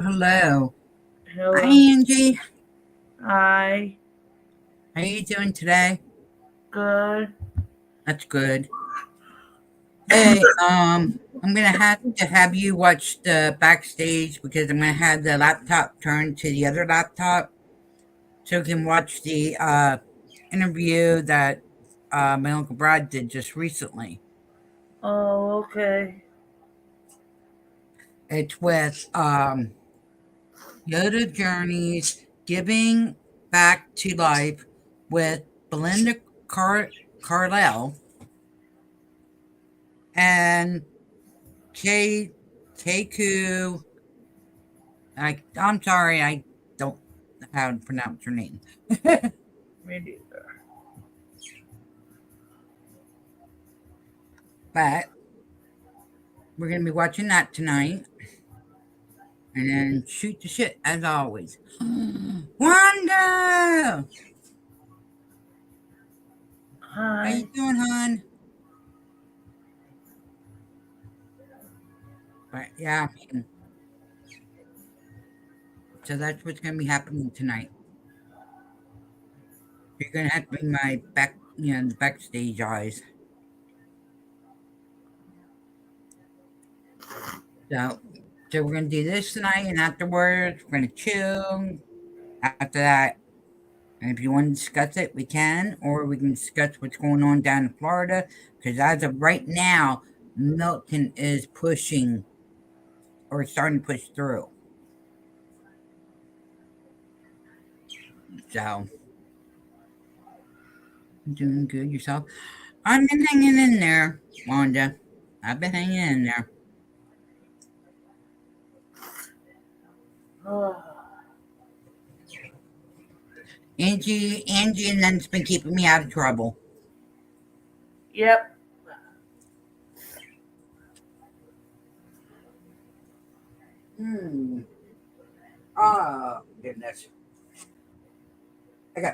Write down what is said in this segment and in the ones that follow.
hello. Hi, Hello. Angie. Hi. How you doing today? Good. That's good. Hey, I'm gonna have to have you watch the backstage because I'm gonna have the laptop turned to the other laptop so you can watch the interview that my uncle Brad did just recently. Oh, okay. It's with Yoda Journeys Giving Back to Life with Belinda Carlisle and K Keku. I'm sorry, I don't know how to pronounce her name. Me neither. But we're gonna be watching that tonight and then shoot the shit as always. Wanda! How you Hi. doing, hon? But yeah, so that's what's gonna be happening tonight. You're gonna have to be my the backstage eyes. So, so we're gonna do this tonight, and afterwards we're gonna chill. After that, and if you want to discuss it, we can, or we can discuss what's going on down in Florida. Because as of right now, Milton is pushing or starting to push through. So, doing good yourself. I've been hanging in there, Wanda. I've been hanging in there. Angie, and then's been keeping me out of trouble. Yep. Hmm. Oh goodness. Okay.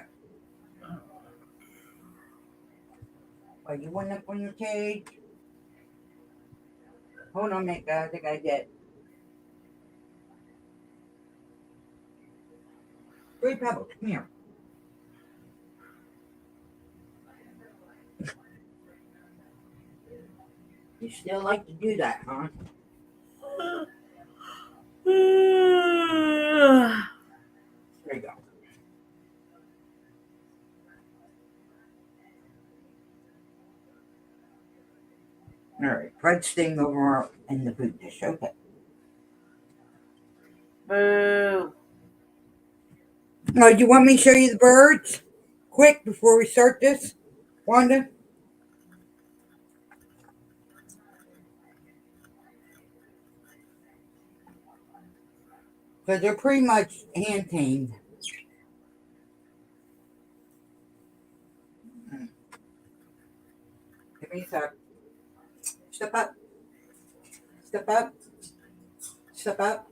Well, you went up on your cage. Hold on a minute, guys. I gotta get. Three pebbles. Come here. You still like to do that, huh? There you go. All right. Fred's staying over in the food dish. Okay. Boo. Oh, you want me to show you the birds? Quick, before we start this, Wanda? Because they're pretty much hand tamed. Give me a sec. Step up. Step up. Step up.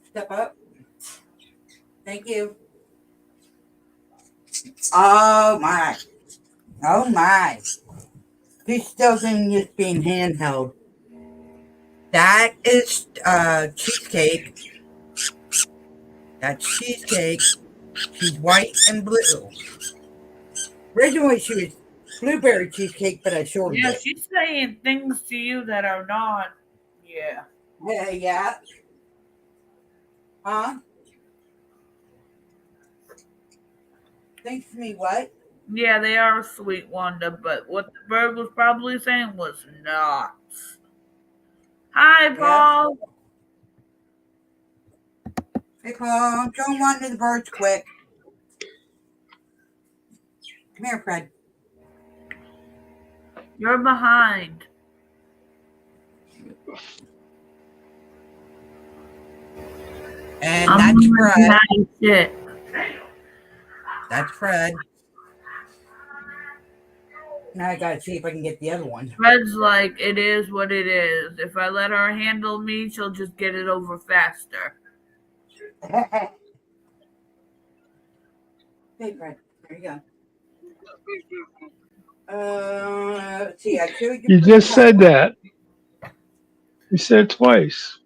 Step up. Thank you. Oh my. Oh my. He's still thinking it's being handheld. That is cheesecake. That's cheesecake. She's white and blue. Originally she was blueberry cheesecake, but I shortened Yeah, it. she's saying things to you that are not. Yeah. Yeah, yeah. Huh? Thanks to me, what? Yeah, they are sweet, Wanda, but what the bird was probably saying was not. Hi, Yeah. Paul. Hey, Paul, show him one to the birds quick. Come here, Fred. You're behind. And I'm that's Fred. behind shit. That's Fred. Now I gotta see if I can get the other one. Fred's like, it is what it is. If I let her handle me, she'll just get it over faster. Hey, Fred. There you go. Let's see. I showed you You pretty just said pebbles. that. You said it twice.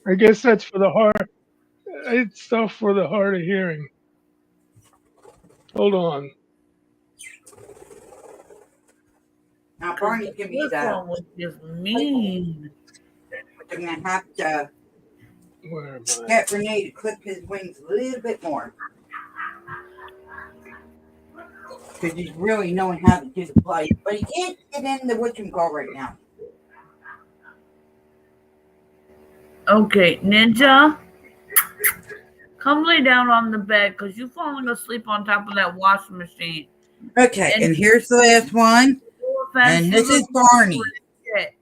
I guess that's for the hard. It's stuff for the hard of hearing. Hold on. Now, Because Barney's giving me this the one was just mean. They're gonna have to Where am I? get Renee to clip his wings a little bit more. Because he's really knowing how to do the play. But he can't get in the whatchamacall right now. Okay, Ninja, come lay down on the bed because you're falling asleep on top of that washing machine. Okay, And and here's the last one. no offense, And you this is look Barney. like shit.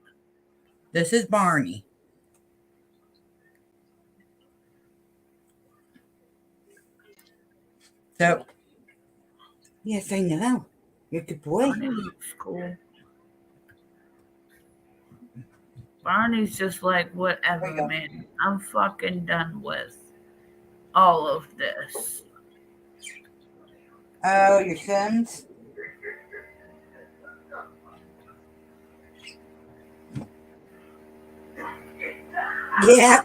This is Barney. So, yes, I know. You're a good boy. Barney looks cool. Barney's just like, whatever, man. I'm fucking done with all of this. Oh, your sons? Yeah.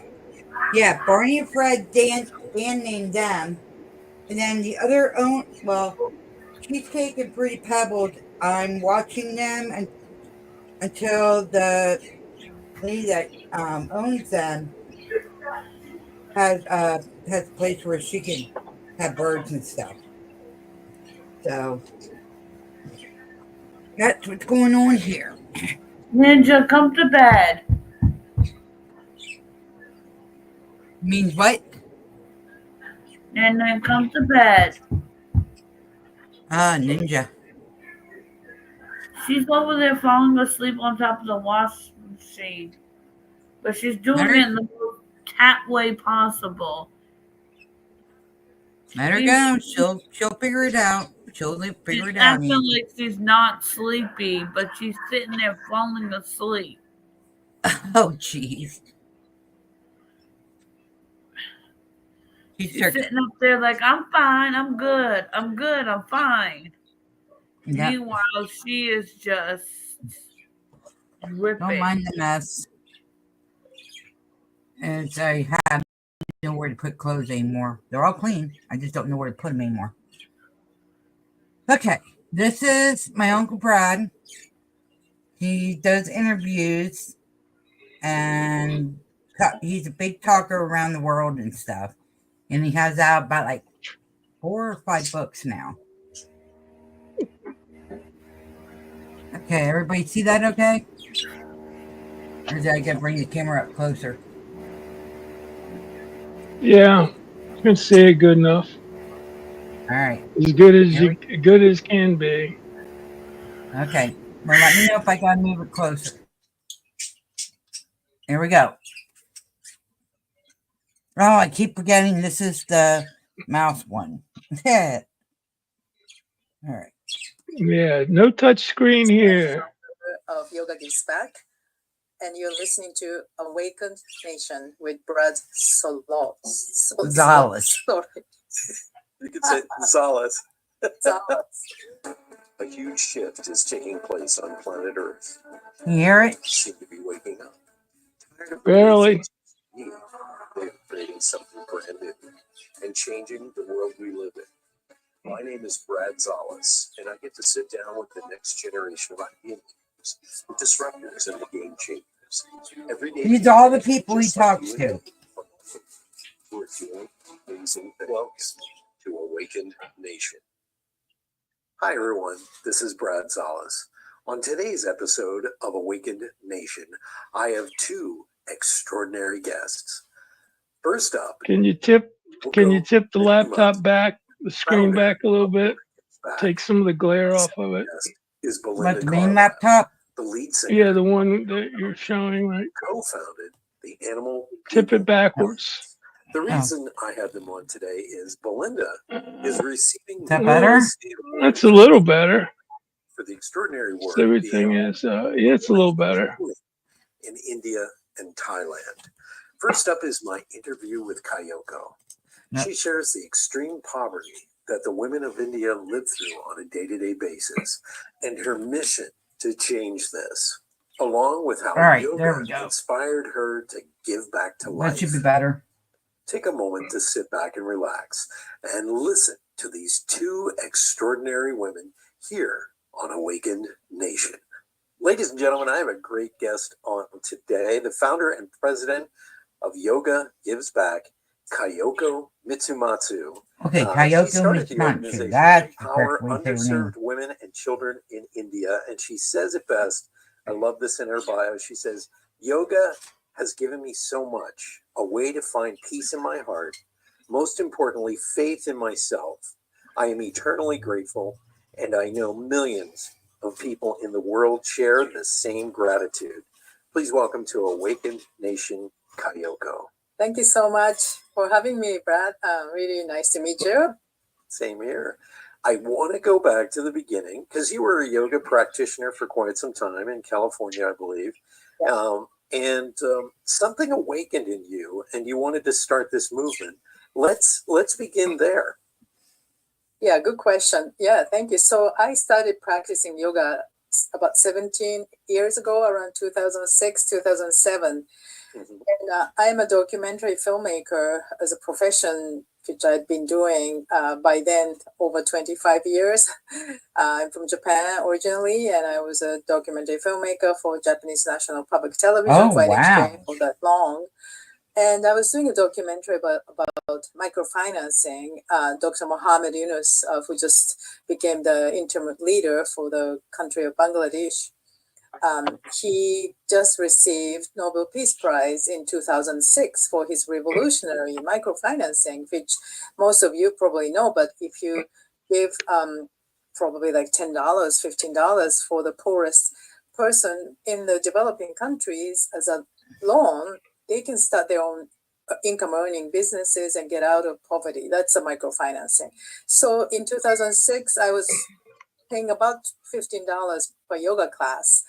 Yeah, Barney and Fred, Dan named them. And then the other Cheesecake and Fruity Pebbles, I'm watching them until the lady that owns them has a place where she can have birds and stuff. So that's what's going on here. Ninja, come to bed. Means what? And then come to bed. Ninja. She's over there falling asleep on top of the washing machine. But she's doing Let it in the most cat way possible. her go. She'll figure it out. She'll figure She's it out. acting like she's not sleepy, but she's sitting there falling asleep. Oh, jeez. She's sitting up there like, I'm fine, I'm good, I'm fine. Yep. Meanwhile, she is just dripping. Don't mind the mess. And I have no where to put clothes anymore. They're all clean. I just don't know where to put them anymore. Okay, this is my Uncle Brad. He does interviews, and he's a big talker around the world and stuff. And he has out about like 4 or 5 books now. Okay, everybody see that okay? Or did I get to bring the camera up closer? Yeah, you can see it good enough. All right. As good as can be. Okay. Well, let me know if I gotta move it closer. Here we go. Oh, I keep forgetting this is the mouse one. Yeah. All right. Yeah, no touch screen here. Of Yoga Gives Back, and you're listening to Awakened Nation with Brad Szollose. Sorry. You could say Szollose. Szollose. A huge shift is taking place on planet Earth. Can you hear it? Seem to be waking up. Barely. They're creating something brand new and changing the world we live in. My name is Brad Szollose, and I get to sit down with the next generation of idea makers, the disruptors, and the game changers. Every day, these are all the people he talks to. We're doing amazing things to Awakened Nation. Hi, everyone. This is Brad Szollose. On today's episode of Awakened Nation, I have 2 extraordinary guests. First up, can you tip the laptop back, the screen back a little bit? Take some of the glare off of it. Is What, the main laptop? The lead singer. Yeah, the one that you're showing, right? Co-founded the Animal. Tip it backwards. The reason I have them on today is Belinda is receiving. Is that better? That's a little better. For the extraordinary work. Everything is, yeah, it's a little better. In India and Thailand. First up is my interview with Kayoko. Yep. She shares the extreme poverty that the women of India live through on a day-to-day basis and her mission to change this. along with how All right, yoga there we go. inspired her to give back to That life. should be better. Take a moment to sit back and relax and listen to these two extraordinary women here on Awakened Nation. Ladies and gentlemen, I have a great guest on today, the founder and president of Yoga Gives Back, Kayoko Mitsumatsu. Okay, She Kayoko started the Mitsumatsu. organization That's to the empower correct way to say her name. underserved women and children in India, and she says it best. I love this in her bio. She says, yoga has given me so much, a way to find peace in my heart, most importantly, faith in myself. I am eternally grateful, and I know millions of people in the world share the same gratitude. Please welcome to Awakened Nation, Kayoko. Thank you so much for having me, Brad. Really nice to meet you. Same here. I want to go back to the beginning because you were a yoga practitioner for quite some time in California, I believe. Yeah. And something awakened in you, and you wanted to start this movement. Let's begin there. Yeah, good question. Yeah, thank you. So I started practicing yoga about 17 years ago, around 2006, 2007. Mhm. And I'm a documentary filmmaker as a profession, which I'd been doing by then over 25 years. I'm from Japan originally, and I was a documentary filmmaker for Japanese National Public Television Oh, for NHK wow. for that long. And I was doing a documentary about microfinancing. Dr. Mohammed Yunus, who just became the interim leader for the country of Bangladesh, he just received Nobel Peace Prize in 2006 for his revolutionary microfinancing, which most of you probably know. But if you give probably like $10, $15 for the poorest person in the developing countries as a loan, they can start their own income earning businesses and get out of poverty. That's a microfinancing. So in 2006, I was paying about $15 per yoga class,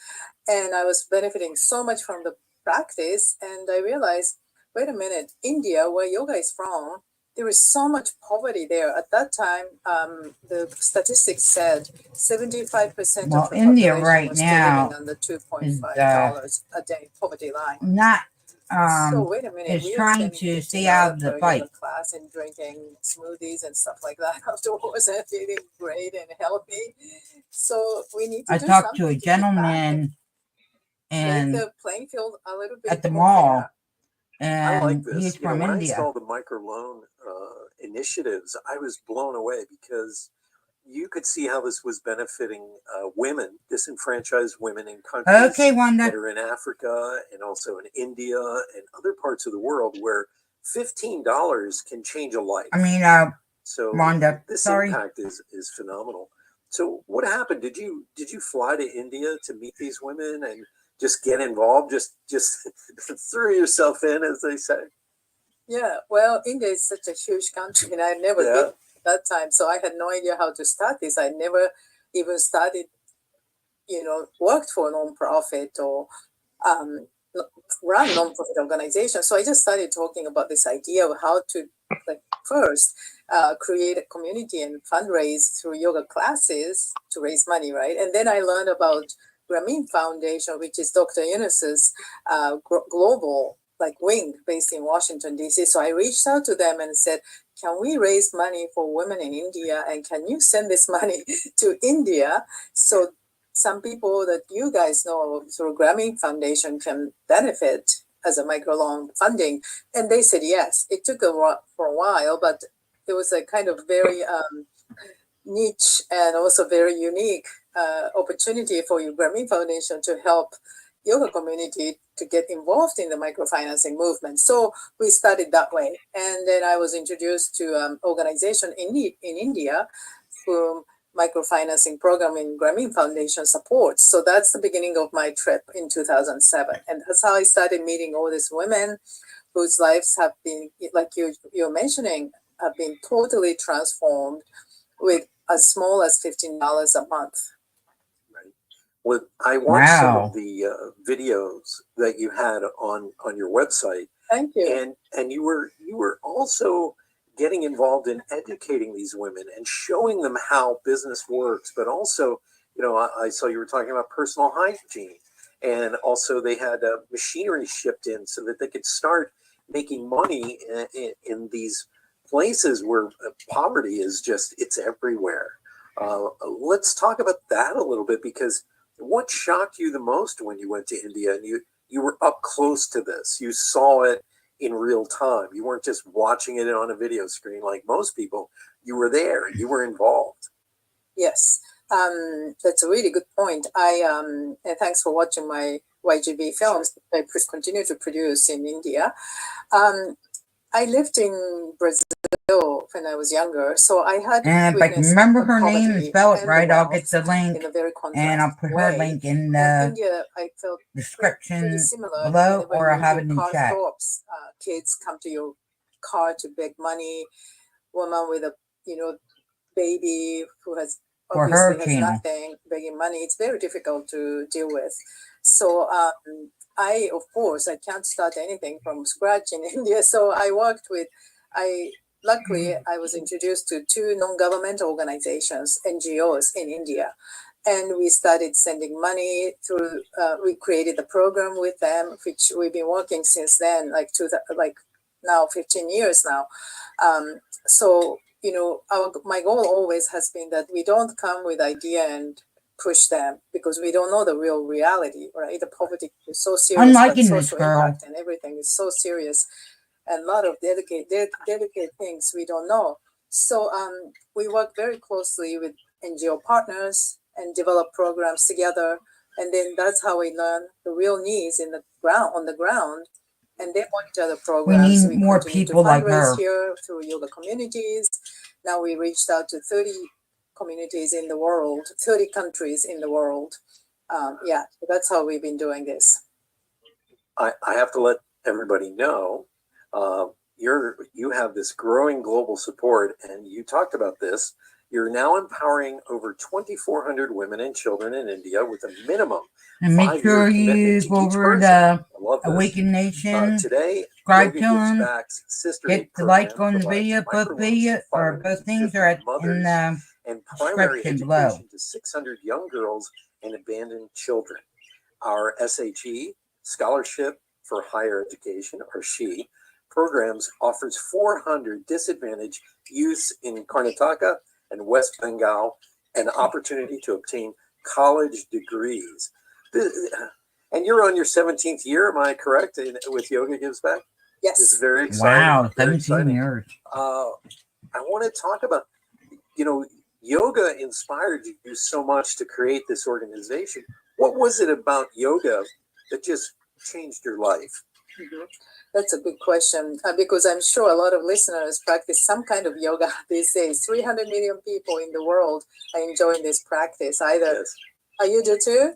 and I was benefiting so much from the practice. And I realized, wait a minute, India, where yoga is from, there is so much poverty there. At that time, the statistics said 75% Well, of the India population right was still now living under is $2.5 a day poverty line. not So wait a minute, is we are trying spending to stay out of $15 the per fight. yoga class and drinking smoothies and stuff like that afterwards and feeling great and healthy. So we need to I do talked to a something to give back and gentleman make and the playing field a little bit at the more mall, fair. I like and this. he's from When I India. saw the microloan initiatives, I was blown away because you could see how this was benefiting women, disenfranchised women in countries Okay, that Wanda. are in Africa and also in India and other parts of the world where $15 can change a life. I mean, So Wanda. this Sorry. impact is phenomenal. So what happened? Did you fly to India to meet these women and just get involved? Just throw yourself in, as they say. Yeah, well, India is such a huge country, and I'd never been at that time, so I had no idea how to start this. I never even started, worked for a non-profit or run non-profit organization. So I just started talking about this idea of how to, like, first create a community and fundraise through yoga classes to raise money, right? And then I learned about Grameen Foundation, which is Dr. Yunus's global wing based in Washington, D.C. So I reached out to them and said, can we raise money for women in India? And can you send this money to India so some people that you guys know through Grameen Foundation can benefit as a microloan funding? And they said yes. It took for a while, but it was a kind of very niche and also very unique opportunity for Grameen Foundation to help yoga community to get involved in the microfinancing movement. So we started that way. And then I was introduced to organization in India whom microfinancing program in Grameen Foundation supports. So that's the beginning of my trip in 2007. And that's how I started meeting all these women whose lives have been, like you're mentioning, have been totally transformed with as small as $15 a month. Right. Well, I watched some Wow. of the videos that you had on your website. Thank you. And you were also getting involved in educating these women and showing them how business works, but also, I saw you were talking about personal hygiene And also they had machinery shipped in so that they could start making money in these places where poverty is just, it's everywhere. Let's talk about that a little bit, because what shocked you the most when you went to India and you were up close to this? You saw it in real time. You weren't just watching it on a video screen like most people. You were there. You were involved. Yes, that's a really good point. And thanks for watching my YGB films that I continue to produce in India. I lived in Brazil when I was younger, so I had And if I can witnessed remember the her name and poverty spell it and the right, I'll wealth get the link, in a very and I'll contrast put her way. link in And the India, I felt pretty description similar. below, Whenever or I'll you have do it in car chat. shops, kids come to your car to beg money. Woman with a baby who has For her obviously has channel. nothing, begging money. It's very difficult to deal with. So of course, I can't start anything from scratch in India. So luckily, I was introduced to two non-governmental organizations, NGOs in India. And we started sending money through, we created a program with them, which we've been working since then, like now 15 years now. So, my goal always has been that we don't come with idea and push them, because we don't know the real reality, right? The poverty is so serious, I'm but liking this social girl. impact and everything is so serious, and a lot of delicate things we don't know. So we work very closely with NGO partners and develop programs together, and then that's how we learn the real needs on the ground, and then monitor the programs. We need more people to like fundraise her. here through yoga communities. Now we reached out to 30 communities in the world, 30 countries in the world. So that's how we've been doing this. I have to let everybody know, you have this growing global support, and you talked about this. You're now empowering over 2,400 women and children in India with a minimum. And make sure you go over the Awaken Nation, Today, subscribe to Yoga Gives them, Back's Sister hit Aid the like program on the provides video, both things are in the and primary description below. education to 600 young girls and abandoned children. Our SHE, Scholarship for Higher Education, or SHE, programs offers 400 disadvantaged youths in Karnataka and West Bengal an opportunity to obtain college degrees. And you're on your 17th year, am I correct, with Yoga Gives Back? Yes. This is very exciting. Wow, very 17 years. I want to talk about, yoga inspired you so much to create this organization. What was it about yoga that just changed your life? Mm-hmm. That's a good question, because I'm sure a lot of listeners practice some kind of yoga these days. 300 million people in the world are enjoying this practice. Yes. You do too?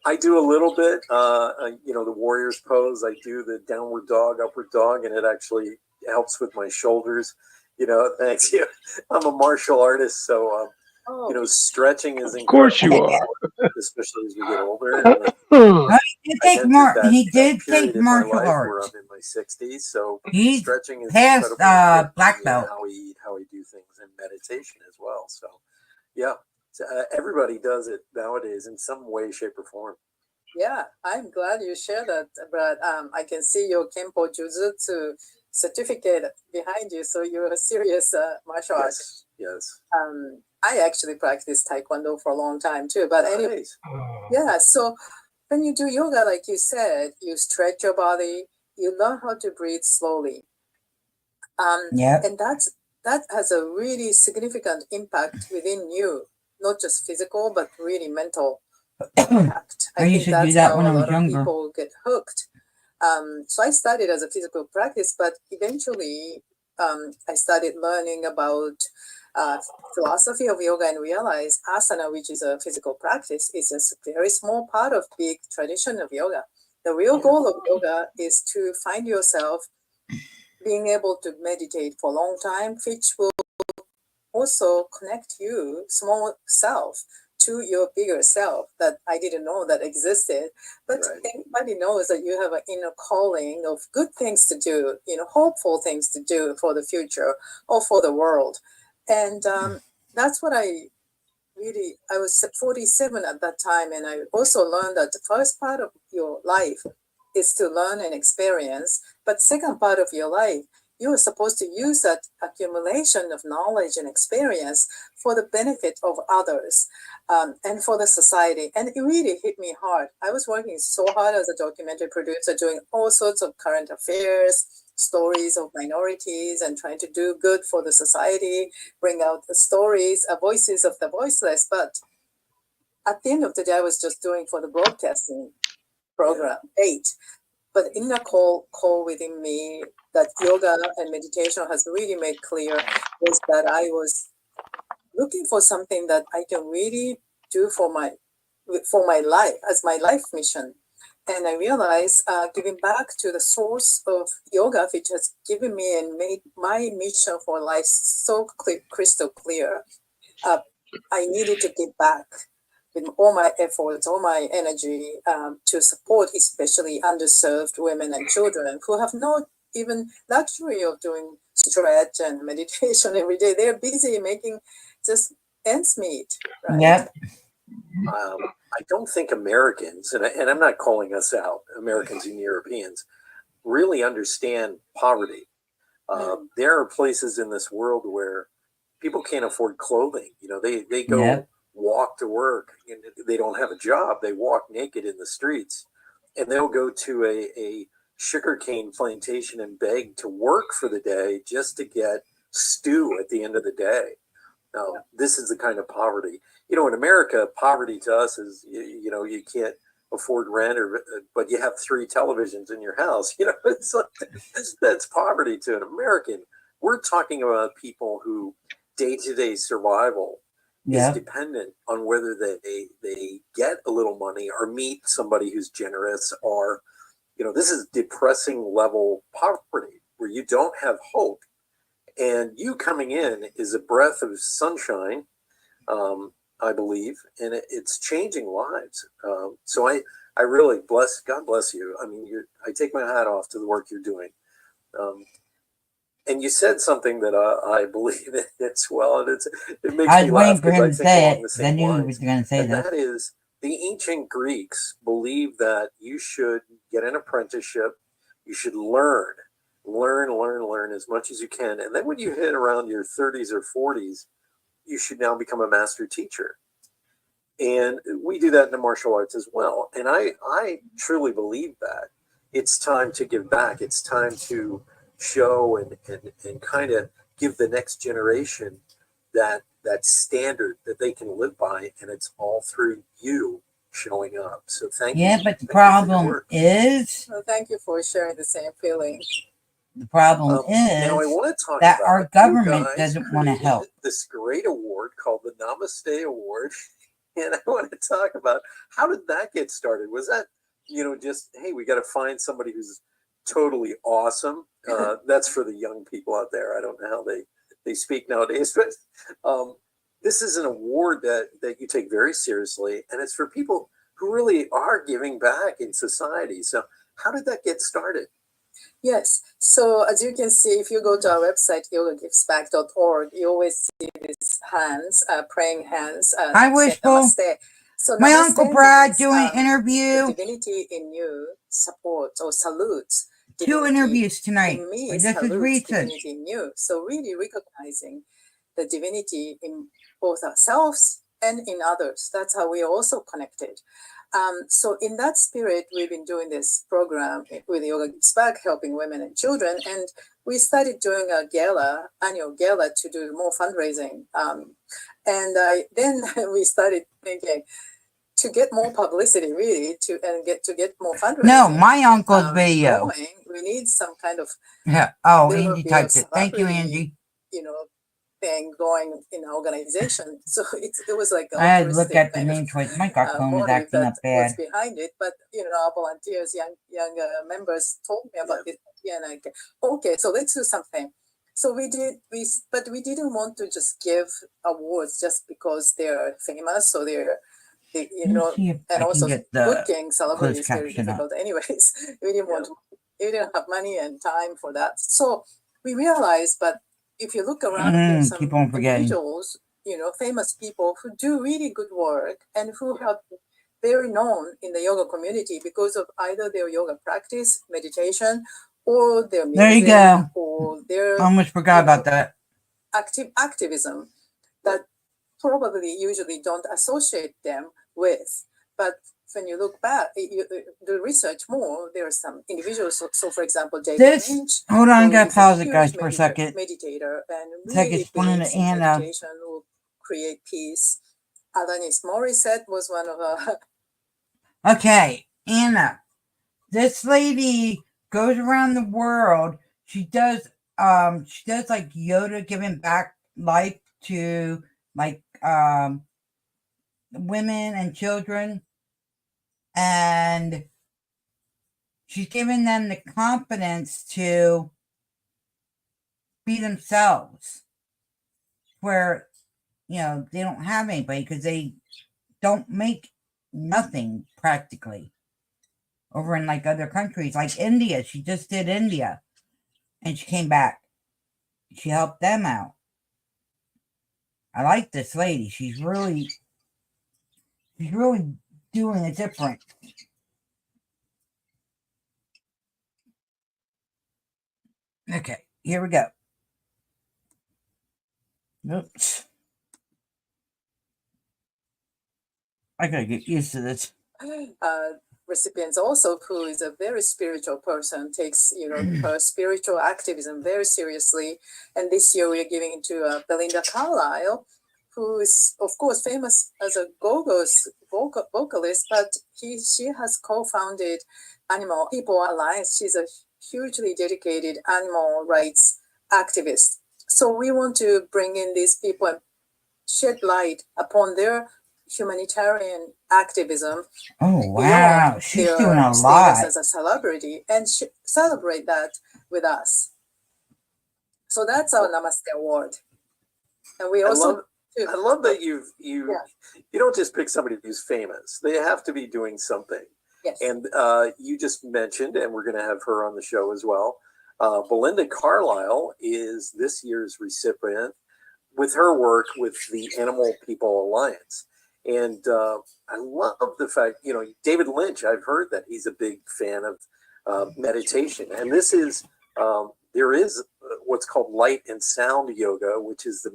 I do a little bit. The warrior's pose. I do the downward dog, upward dog, and it actually helps with my shoulders. Thanks you. I'm a martial artist, so stretching is incredible. Of course you are. Especially as we get older. He did take martial arts. Where I'm in my 60s, so he's stretching is past black belt. How we eat, how we do things, and meditation as well. So, yeah, everybody does it nowadays in some way, shape, or form. Yeah, I'm glad you share that, Brad. I can see your Kempo Jujutsu certificate behind you, so you're a serious martial artist. Yes. I actually practiced Taekwondo for a long time too, but anyway, yeah. So when you do yoga, like you said, you stretch your body, you learn how to breathe slowly, and that has a really significant impact within you, not just physical, but really mental impact. I think that's how a lot of people get hooked. So I started as a physical practice, but eventually I started learning about philosophy of yoga and realized asana, which is a physical practice, is a very small part of big tradition of yoga. The real goal of yoga is to find yourself being able to meditate for a long time, which will also connect you, small self, to your bigger self that I didn't know that existed. But everybody knows that you have an inner calling of good things to do, hopeful things to do for the future or for the world. And that's what I really, I was 47 at that time, and I also learned that the first part of your life is to learn and experience, but second part of your life, you are supposed to use that accumulation of knowledge and experience for the benefit of others, and for the society. And it really hit me hard. I was working so hard as a documentary producer, doing all sorts of current affairs, stories of minorities, and trying to do good for the society, bring out the stories, voices of the voiceless. But at the end of the day, I was just doing for the broadcasting program, 8. But in the call within me, that yoga and meditation has really made clear was that I was looking for something that I can really do for my life, as my life mission. And I realized giving back to the source of yoga, which has given me and made my mission for life so crystal clear, I needed to give back with all my efforts, all my energy, to support especially underserved women and children who have no even luxury of doing stretch and meditation every day. They're busy making just ends meet, right? Yep. I don't think Americans, and I'm not calling us out, Americans and Europeans, really understand poverty. There are places in this world where people can't afford clothing. You know, they go Yep. walk to work, and they don't have a job. They walk naked in the streets, and they'll go to a sugarcane plantation and beg to work for the day just to get stew at the end of the day. This is the kind of poverty. You know, in America, poverty to us is, you know, you can't afford rent, but you have 3 televisions in your house. You know, it's like, that's poverty to an American. We're talking about people who day-to-day survival is dependent on whether they get a little money or meet somebody who's generous, or, you know, this is depressing level poverty where you don't have hope. And you coming in is a breath of sunshine, I believe, and it's changing lives. So I really God bless you. I mean, I take my hat off to the work you're doing. And you said something that I believe in as well, and it makes I me was laugh waiting for because I him to think say along it. the 'Cause I same knew he lines. was going to say And this. that is, the ancient Greeks believed that you should get an apprenticeship, you should learn as much as you can, and then when you hit around your 30s or 40s, you should now become a master teacher. And we do that in the martial arts as well. And I truly believe that it's time to give back. It's time to show and kind of give the next generation that standard that they can live by, and it's all through you showing up. So thank you. Yeah, but the Thank you for your problem work. is, Well, thank you for sharing the same feeling. the problem Now I is want to talk that about our you government guys doesn't want to created help. this great award called the Namaste Award. And I want to talk about, how did that get started? Was that, you know, just, hey, we got to find somebody who's totally awesome? That's for the young people out there. I don't know how they speak nowadays, but this is an award that you take very seriously, and it's for people who really are giving back in society. So how did that get started? Yes. So as you can see, if you go to our website, yogagivesback.org, you always see these hands, praying hands. Hi, Wishful. Namaste. So My namaste Uncle Brad means, doing an the interview. divinity in you supports or salutes. 2 Divinity interviews tonight. in me This is salutes recent. divinity in you. So really recognizing the divinity in both ourselves and in others. That's how we are also connected. So in that spirit, we've been doing this program with Yoga Gives Back, helping women and children. And we started doing a annual gala to do more fundraising. And then we started thinking to get more publicity, really, to get more fundraising. No, my uncle's video. Going, we need some kind of Yeah. Oh, little Angie bit of typed it. Thank you, celebrity, Angie. you know, thing going in an organization. So it was like I had to look altruistic at the kind of name choice. My phone is motive acting that up was bad. behind it. But you know, our volunteers, young members, told me about this idea, and I okay, so let's do something. So we did. But we didn't want to just give awards just because they're famous, so you Let me know, see if I and can also get the booking celebrities is very caption up. difficult. Anyways, we didn't have money and time for that. So we realized, but if you look around here, some keep on forgetting. individuals famous people who do really good work and who have very known in the yoga community because of either their yoga practice, meditation, or their music, there you go. or their I almost forgot about that. activism that probably usually don't associate them with. But when you look back, you do research more, there are some individuals. So for example, David Lynch. Hold on, I gotta is pause it, huge guys, for a second. Meditator and It's like really explaining believes to in Anna. meditation will create peace. Alanis Morissette was one of Okay, Anna. This lady goes around the world. She does like Yoda giving back life to like women and children, and she's giving them the confidence to be themselves, where they don't have anybody because they don't make nothing practically over in like other countries like India. She just did India and she came back. She helped them out. I like this lady. She's really doing it different. Okay, here we go. Oops. I gotta get used to this. Recipients also, who is a very spiritual person, takes her spiritual activism very seriously. And this year we are giving to Belinda Carlisle, who is of course famous as a go-go's vocalist, but she has co-founded Animal People Alliance. She's a hugely dedicated animal rights activist. So we want to bring in these people and shed light upon their humanitarian activism. Oh wow, she's doing a lot as a celebrity, and celebrate that with us. So that's our Namaste Award. And we also I love that you don't just pick somebody who's famous. They have to be doing something. Yes. And you just mentioned, and we're going to have her on the show as well. Belinda Carlisle is this year's recipient with her work with the Animal People Alliance. And I love the fact, David Lynch, I've heard that he's a big fan of meditation. And this is, there is what's called light and sound yoga, which is the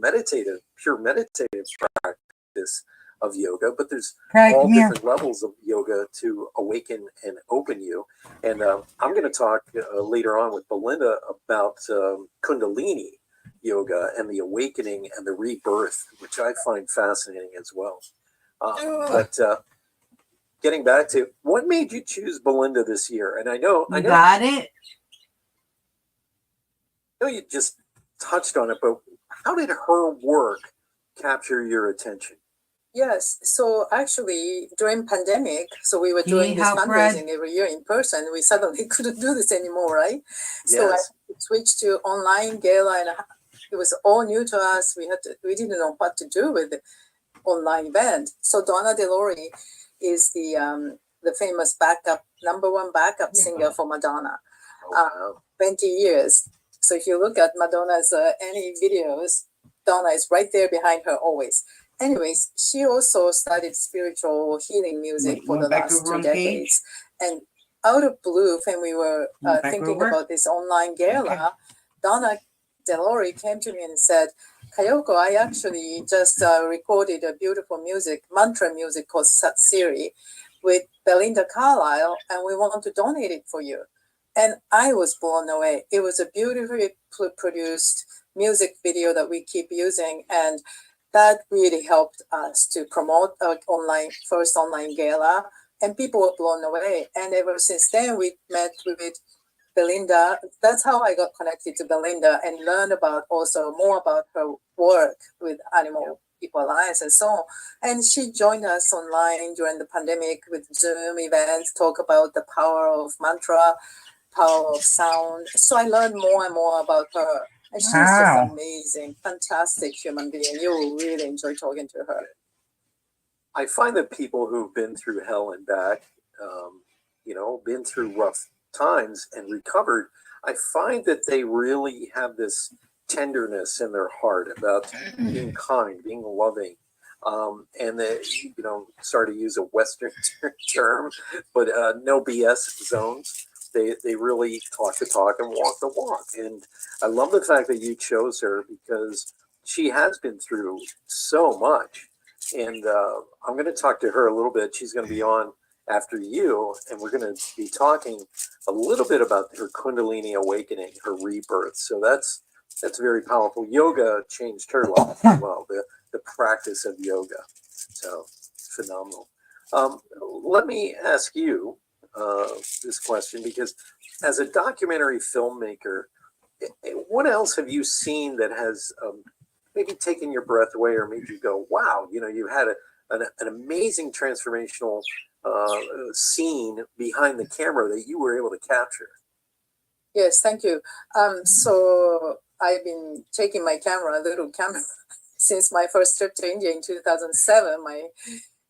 pure meditative practice of yoga. But there's all different levels of yoga to awaken and open you. And I'm going to talk later on with Belinda about Kundalini yoga and the awakening and the rebirth, which I find fascinating as well. But getting back to what made you choose Belinda this year, and I know got it. I know you just touched on it, but how did her work capture your attention? Yes, so actually during pandemic, so we were doing this fundraising every year in person. We suddenly couldn't do this anymore, right? Yes. So I switched to online gala, and it was all new to us. We didn't know what to do with it. Online event. So Donna DeLory is the famous number one backup singer for Madonna. 20 years. So if you look at Madonna's any videos, Donna is right there behind her always. Anyways, she also studied spiritual healing music for the last 2 decades. And out of blue, when we were thinking about this online gala, Donna DeLory came to me and said, Kayoko, I actually just recorded a beautiful mantra music called Satsiri with Belinda Carlisle, and we want to donate it for you. And I was blown away. It was a beautifully produced music video that we keep using, and that really helped us to promote our first online gala, and people were blown away. And ever since then, we met with Belinda. That's how I got connected to Belinda and learned more about her work with Animal People Alliance and so on. And she joined us online during the pandemic with Zoom events, talk about the power of mantra, power of sound. So I learned more and more about her. And she's just amazing, fantastic human being. You will really enjoy talking to her. I find that people who've been through hell and back, been through rough times and recovered, I find that they really have this tenderness in their heart, about being kind, being loving. And they, sorry to use a Western term, but no BS zones. They really talk the talk and walk the walk. And I love the fact that you chose her, because she has been through so much. And I'm going to talk to her a little bit. She's going to be on after you, and we're going to be talking a little bit about her Kundalini awakening, her rebirth. So that's very powerful. Yoga changed her life as well. The practice of yoga. So phenomenal. Let me ask you this question, because as a documentary filmmaker, what else have you seen that has maybe taken your breath away, or made you go, wow, you had an amazing transformational scene behind the camera that you were able to capture? Yes, thank you. So I've been taking my camera, a little camera, since my first trip to India in 2007. My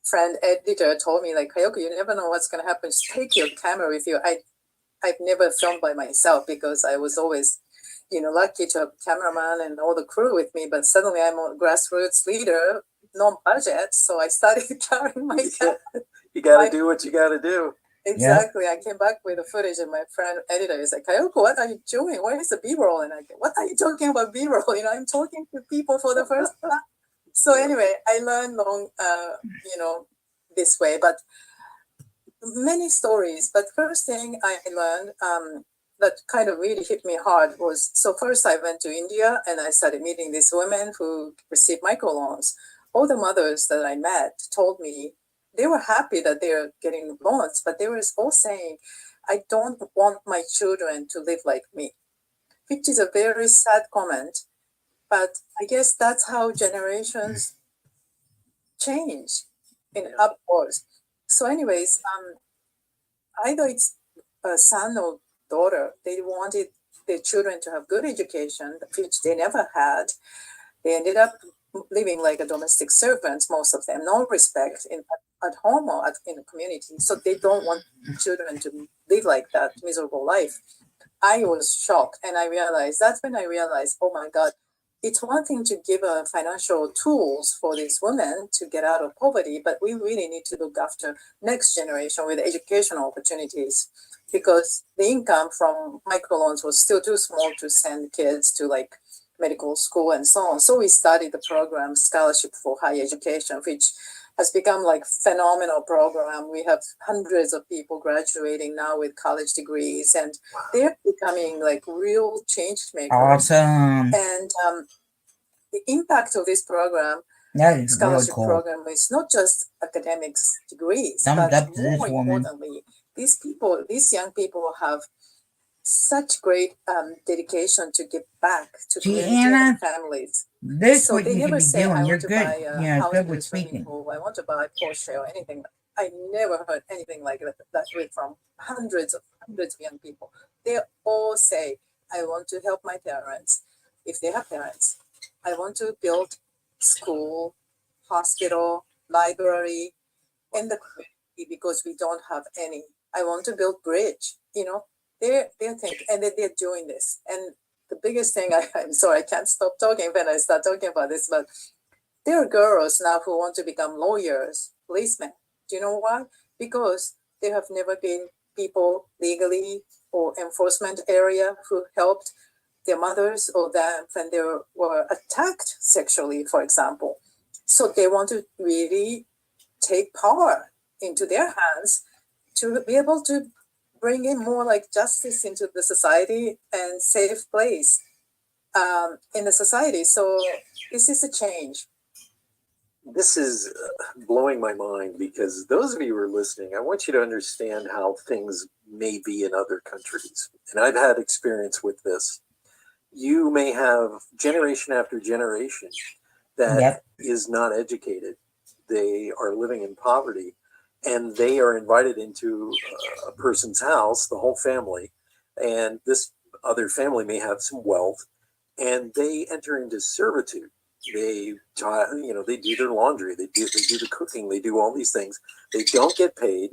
friend editor told me, like, Kayoko, you never know what's going to happen. Just take your camera with you. I've never filmed by myself, because I was always, lucky to have a cameraman and all the crew with me. But suddenly I'm a grassroots leader, no budget. So I started carrying my camera. You got to do what you got to do. Exactly. Yeah. I came back with the footage, and my friend editor is like, Kayoko, what are you doing? Where is the B-roll? And I go, what are you talking about B-roll? I'm talking to people for the first time. So anyway, I learned this way, but many stories. But first thing I learned that kind of really hit me hard was, so first I went to India and I started meeting these women who received microloans. All the mothers that I met told me they were happy that they're getting loans, but they were all saying, I don't want my children to live like me, which is a very sad comment. But I guess that's how generations change in upwards. So anyways, either it's a son or daughter, they wanted their children to have good education, which they never had. They ended up living like a domestic servants, most of them, no respect at home or in the community. So they don't want children to live like that miserable life. I was shocked, and that's when I realized, oh my God, it's one thing to give financial tools for these women to get out of poverty, but we really need to look after next generation with educational opportunities, because the income from microloans was still too small to send kids to like medical school and so on. So we started the program Scholarship for Higher Education, which has become like phenomenal program. We have hundreds of people graduating now with college degrees, and they're becoming like real change makers. Awesome. And the impact of this program, scholarship really cool. Program, is not just academics degrees, but more importantly, these young people have such great dedication to give back to community and families. This so what they you never should be say, doing. I You're want to good. buy a Yeah, house good with with a swimming speaking. pool. I want to buy Porsche or anything. I never heard anything like that from hundreds of young people. They all say, I want to help my parents, if they have parents. I want to build school, hospital, library in the community because we don't have any. I want to build bridge. They're thinking, and they're doing this. And the biggest thing, I'm sorry, I can't stop talking when I start talking about this, but there are girls now who want to become lawyers, policemen. Do you know why? Because there have never been people legally or enforcement area who helped their mothers or them when they were attacked sexually, for example. So they want to really take power into their hands to be able to bring in more like justice into the society and safe place in the society. So this is a change. This is blowing my mind, because those of you who are listening, I want you to understand how things may be in other countries. And I've had experience with this. You may have generation after generation that is not educated. They are living in poverty, and they are invited into a person's house, the whole family, and this other family may have some wealth, and they enter into servitude. They do their laundry, they do the cooking, they do all these things. They don't get paid,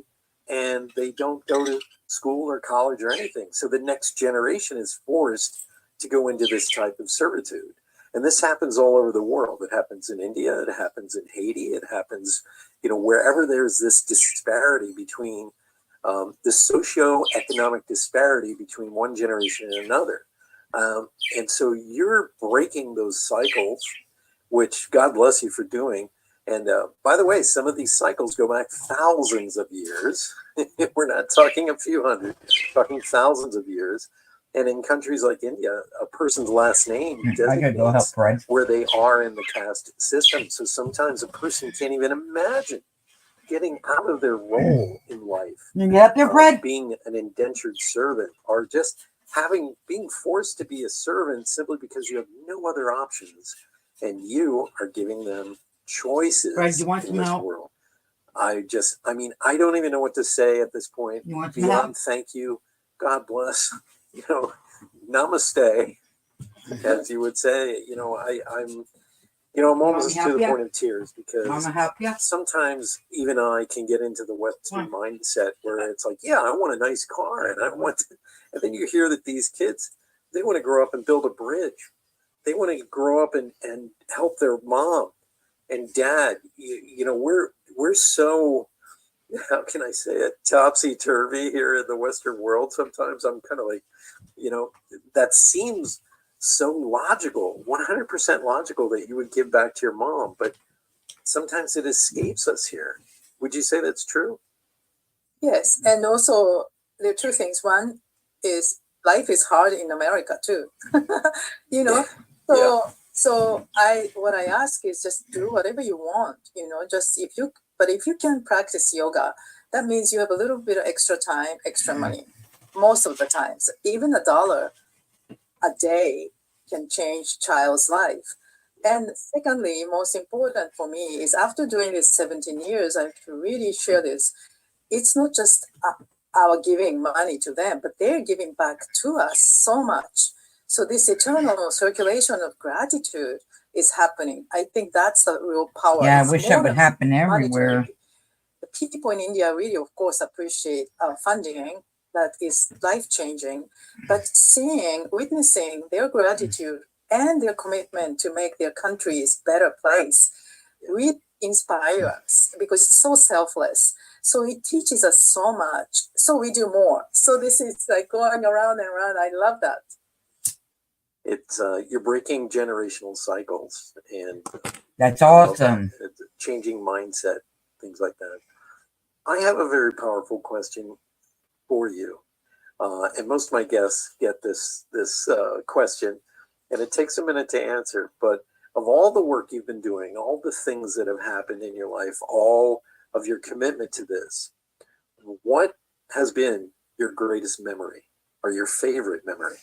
and they don't go to school or college or anything. So the next generation is forced to go into this type of servitude. And this happens all over the world. It happens in India. It happens in Haiti. It happens, wherever there's this disparity between the socio-economic disparity between one generation and another. And so you're breaking those cycles, which God bless you for doing. And by the way, some of these cycles go back thousands of years. We're not talking a few hundred, talking thousands of years. And in countries like India, a person's last name designates where they are in the caste system. So sometimes a person can't even imagine getting out of their role in life, being an indentured servant, or just being forced to be a servant simply because you have no other options, and you are giving them choices in this world. I don't even know what to say at this point. Beyond thank you, God bless, namaste, as you would say. I'm almost to the point of tears because sometimes even I can get into the Western mindset where it's like, yeah, I want a nice car, and and then you hear that these kids, they want to grow up and build a bridge. They want to grow up and help their mom and dad. We're so, how can I say it, topsy-turvy here in the Western world. Sometimes I'm kind of like, that seems so logical, 100% logical that you would give back to your mom, but sometimes it escapes us here. Would you say that's true? Yes, and also there are two things. One is life is hard in America too. So what I ask is just do whatever you want, but if you can practice yoga, that means you have a little bit of extra time, extra money. Most of the times, even $1 a day can change child's life. And secondly, most important for me is after doing this 17 years, I can really share this. It's not just our giving money to them, but they're giving back to us so much. So this eternal circulation of gratitude is happening. I think that's the real power. Yeah, I wish that would happen everywhere. Monetary. The people in India really, of course, appreciate funding that is life-changing, but witnessing their gratitude and their commitment to make their countries a better place, really inspire us because it's so selfless. So it teaches us so much. So we do more. So this is like going around and around. I love that. It's you're breaking generational cycles, and that's awesome. Changing mindset, things like that. I have a very powerful question for you, and most of my guests get this question, and it takes a minute to answer. But of all the work you've been doing, all the things that have happened in your life, all of your commitment to this, what has been your greatest memory or your favorite memory?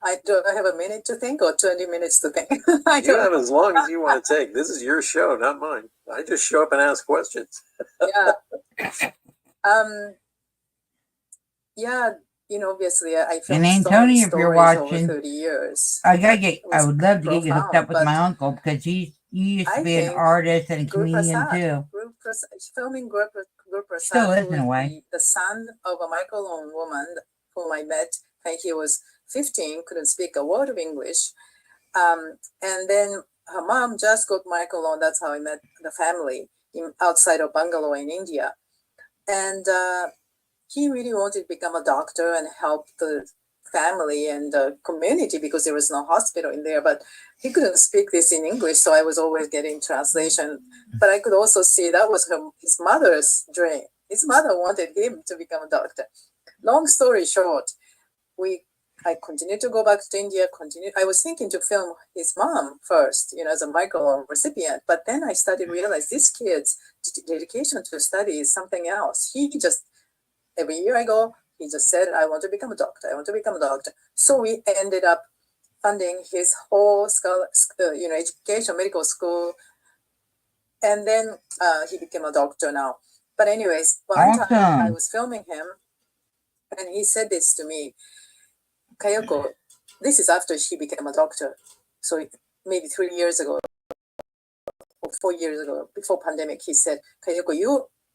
I have a minute to think or 20 minutes to think. You have as long as you want to take. This is your show, not mine. I just show up and ask questions. Obviously I and Antonio, if you're watching, over 30 years. I would love to get you hooked up with my uncle because he used to be an artist and a comedian too. Filming Guru Prasad, still is in a way. The son of a microloan woman whom I met when he was 15, couldn't speak a word of English. And then her mom just got microloan. That's how I met the family outside of Bangalore in India. And he really wanted to become a doctor and help the family and the community because there was no hospital in there. But he couldn't speak this in English, so I was always getting translation. But I could also see that was his mother's dream. His mother wanted him to become a doctor. Long story short, I continued to go back to India, I was thinking to film his mom first, as a microloan recipient. But then I started to realize this kid's dedication to study is something else. He just, every year I go, he just said, I want to become a doctor. I want to become a doctor. So we ended up funding his whole education, medical school. And then he became a doctor now. But anyways, one time I was filming him and he said this to me, Kayoko, this is after she became a doctor. So maybe 3 years ago or 4 years ago, before pandemic, he said, Kayoko,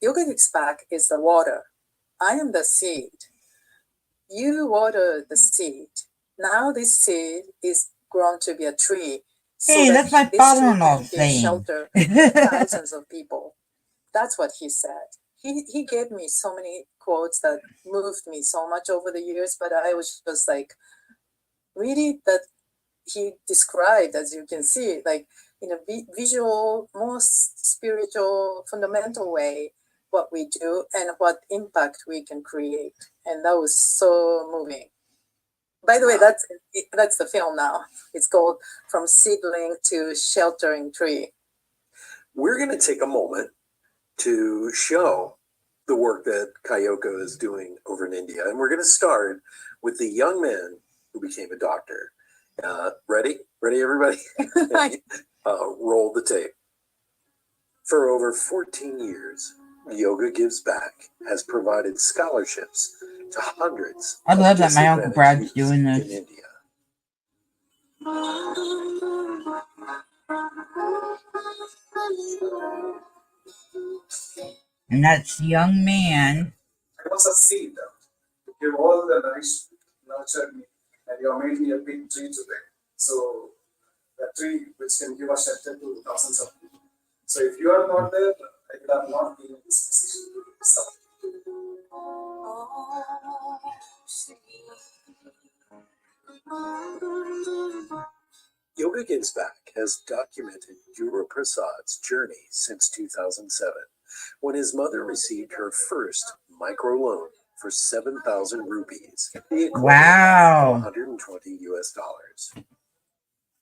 yoga gives back is the water. I am the seed. you water the seed. Now this seed is grown to be a tree. Hey, that's my this tree father-in-law can give saying. shelter to thousands of people. That's what he said. He gave me so many quotes that moved me so much over the years, but I was just like, really, that he described, as you can see, like in a visual, most spiritual, fundamental way, what we do and what impact we can create. And that was so moving. By the way, that's the film now. It's called From Seedling to Sheltering Tree. We're going to take a moment to show the work that Kayoko is doing over in India. And we're going to start with the young man who became a doctor. Ready? Ready, everybody? Roll the tape. For over 14 years, Yoga Gives Back has provided scholarships to hundreds I of love that my Uncle Brad's disadvantaged doing youth this. in India. And that's the young man. I was a seed to give all the nice nurtured me, and you have made me a big tree today. So the tree which can give a shelter to thousands of people. So if you are not there, I could have not been in this position. So, Yoga Gives Back has documented Guru Prasad's journey since 2007, when his mother received her first microloan for 7,000 rupees, the equivalent Wow. of 120 US dollars.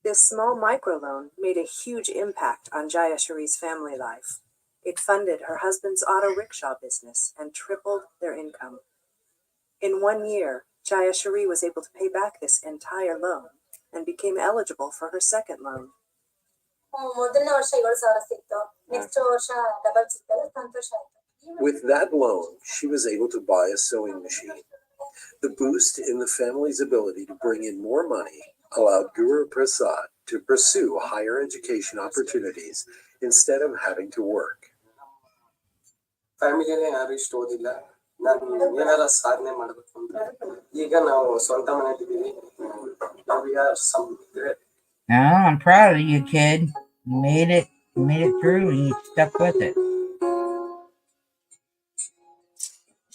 This small microloan made a huge impact on Jayashree's family life. It funded her husband's auto rickshaw business and tripled their income. In 1 year, Jayashree was able to pay back this entire loan and became eligible for her second loan. With that loan, she was able to buy a sewing machine. The boost in the family's ability to bring in more money allowed Guru Prasad to pursue higher education opportunities instead of having to work. family ಯಾರು ಇಷ್ಟು ಓದಿಲ್ಲ ನಾನು ಏನಾರ ಸಾಧನೆ ಮಾಡಬೇಕು ಅಂತ ಈಗ ನಾವು ಸ್ವಂತ ಮನೆ ಇದ್ದೀವಿ now we are some great. Oh, I'm proud of you, kid. You made it through and you stuck with it.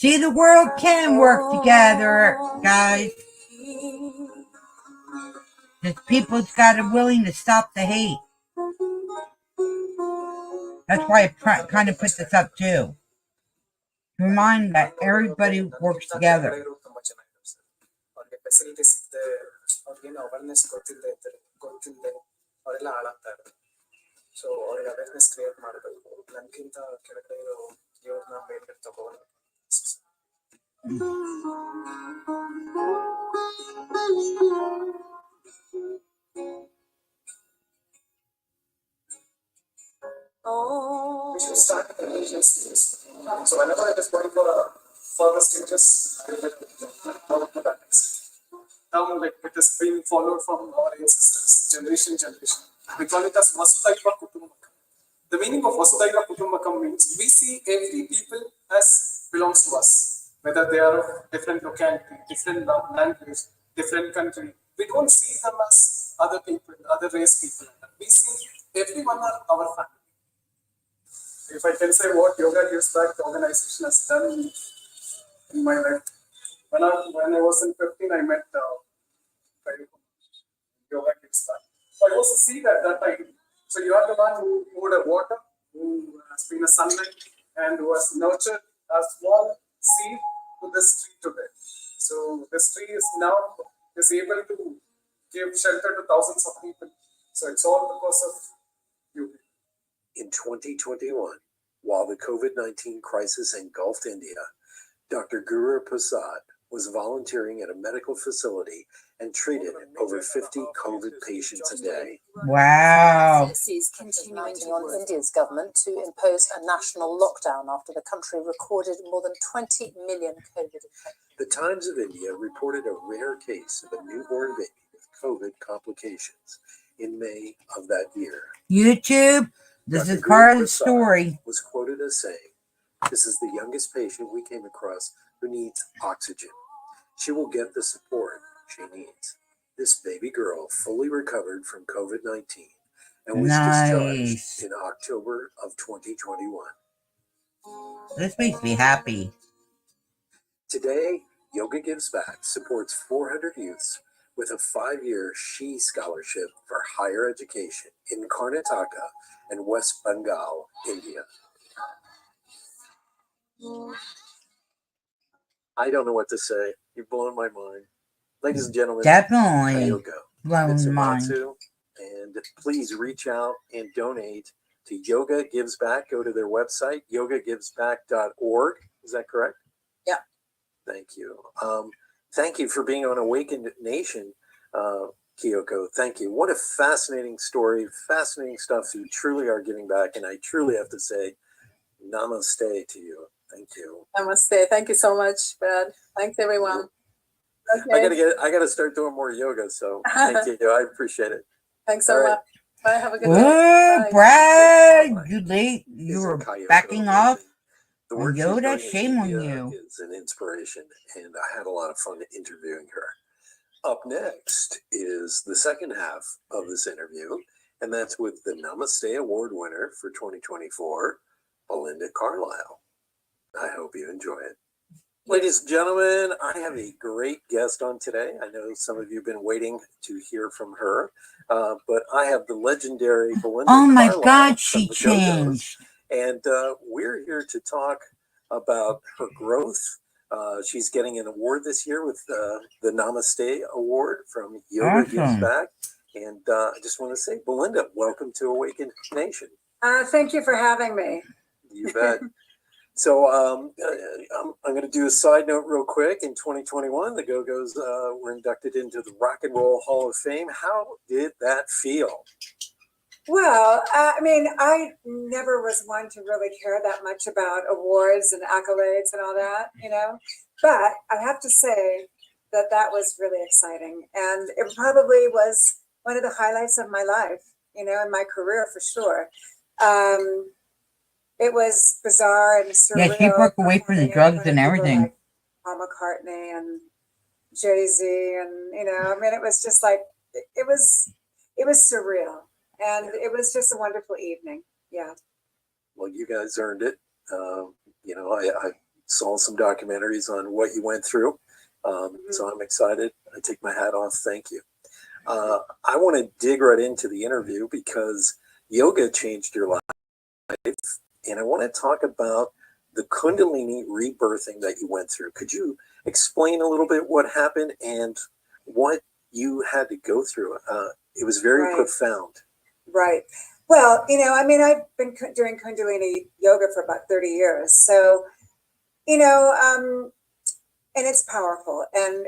See, the world can work together, guys. Just people's got to willing to stop the hate. That's why I kind of put this up too. To remind that everybody works together. ಅವ್ರಿಗೆ facilities ಸಿಗದೆ ಅವ್ರಿಗೇನು awareness ಗೊತ್ತಿಲ್ಲದೆ ಅವರೆಲ್ಲ ಹಾಳಾಗ್ತಾ ಇದ್ದಾರೆ so ಅವ್ರಿಗೆ awareness create ಮಾಡಬೇಕು ನನಗಿಂತ ಕೆಳಗಡೆ ಇರೋ ಇವ್ರನ್ನ ಮೇಲ್ಗಡೆ ತಗೋಬೇಕು we should start with the agencies. So whenever it is going for further stages, I will follow the basics. Now, like it is being followed from our ancestors, generation. We call it as Vasudhaiva Kutumbakam. The meaning of Vasudhaiva Kutumbakam means we see every people as belongs to us, whether they are of different locality, different language, different country. We don't see them as other people, other race people. We see everyone are our family. If I can say what Yoga Gives Back, the organization has done in my life. When I was in 15, I met Yoga Gives Back. So I was a seed at that time. So you are the one who poured a water, who has been a sunlight, and who has nurtured a small seed to this tree today. So this tree is now able to give shelter to thousands of people. So it's all because of you. In 2021, while the COVID-19 crisis engulfed India, Dr. Guru Prasad was volunteering at a medical facility and treated over 50 COVID patients a day. Wow. Continuing on India's government to impose a national lockdown after the country recorded more than 20 million COVID infections. The Times of India reported a rare case of a newborn baby with COVID complications in May of that year. YouTube, this Dr. is part of the Prasad story. Was quoted as saying, "This is the youngest patient we came across who needs oxygen. She will get the support she needs. This baby girl fully recovered from COVID-19 and was discharged Nice. in October of 2021. This makes me happy. Today, Yoga Gives Back supports 400 youths with a 5-year SHE scholarship for higher education in Karnataka and West Bengal, India. I don't know what to say. You've blown my mind. Ladies and gentlemen, Definitely Kyogo blown mine. Mitsumatsu, and please reach out and donate to Yoga Gives Back. Go to their website, yogagivesback.org. Is that correct? Yeah. Thank you. Thank you for being on Awakened Nation, Kyoko. Thank you. What a fascinating story, fascinating stuff. You truly are giving back, and I truly have to say, namaste to you. Thank you. Namaste. Thank you so much, Brad. Thanks, everyone. Okay. I gotta start doing more yoga. So thank you. I appreciate it. Thanks so much. Bye. Have a good day. Oh, Bye. Brad, you late. You Is were in Kyoko backing off. The on work she's Yoda, doing in shame on India you. is an inspiration, and I had a lot of fun interviewing her. Up next is the second half of this interview, and that's with the Namaste Award winner for 2024, Belinda Carlisle. I hope you enjoy it. Ladies and gentlemen, I have a great guest on today. I know some of you have been waiting to hear from her, but I have the legendary Belinda Oh my Carlisle God, from she the Go-Go's, changed. and we're here to talk about her growth. She's getting an award this year with the Namaste Award from Yoga Gives Awesome. Back. And I just want to say, Belinda, welcome to Awakened Nation. Thank you for having me. You bet. So I'm going to do a side note real quick. In 2021, the Go-Go's were inducted into the Rock and Roll Hall of Fame. How did that feel? Well, I mean, I never was one to really care that much about awards and accolades and all that, you know, but I have to say that that was really exciting. And it probably was one of the highlights of my life, you know, in my career for sure. It was bizarre and surreal. Yeah, she broke away from the drugs and everything. Like Paul McCartney and Jay-Z, and you know, I mean, it was just like it was surreal, and it was just a wonderful evening. Yeah. Well, you guys earned it. You know, I saw some documentaries on what you went through, so I'm excited. I take my hat off. Thank you. I want to dig right into the interview because yoga changed your life. And I want to talk about the Kundalini rebirthing that you went through. Could you explain a little bit what happened and what you had to go through? It was very profound. Right. Well, you know, I mean, I've been doing Kundalini yoga for about 30 years. So, you know, and it's powerful. And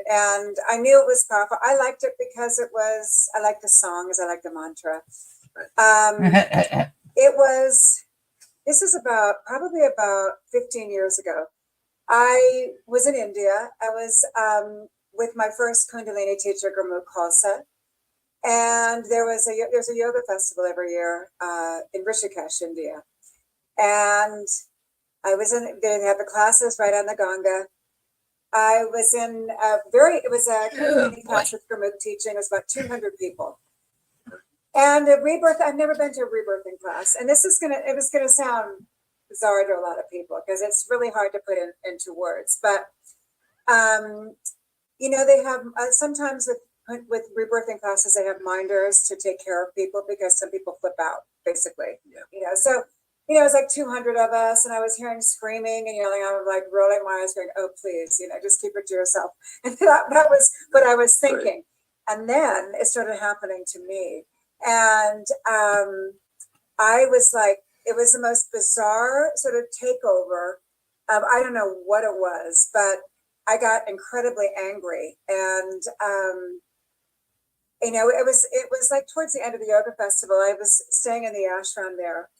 I knew it was powerful. I liked it because I liked the songs. I liked the mantra. This is probably about 15 years ago. I was in India. I was with my first Kundalini teacher, Gurmukh Khalsa. And there's a yoga festival every year in Rishikesh, India. And they have the classes right on the Ganga. I was in it was a Kundalini class with Gurmukh teaching. It was about 200 people. And a rebirth, I've never been to a rebirthing class. And it was gonna sound bizarre to a lot of people because it's really hard to put into words. But, you know, they have, sometimes with rebirthing classes, they have minders to take care of people because some people flip out, basically. Yeah. You know, so, you know, it was like 200 of us and I was hearing screaming and yelling. I was like rolling my eyes going, oh, please, you know, just keep it to yourself. And that was what I was thinking. Right. And then it started happening to me. And I was like, it was the most bizarre sort of takeover of, I don't know what it was, but I got incredibly angry. And, you know, it was like towards the end of the yoga festival, I was staying in the ashram there.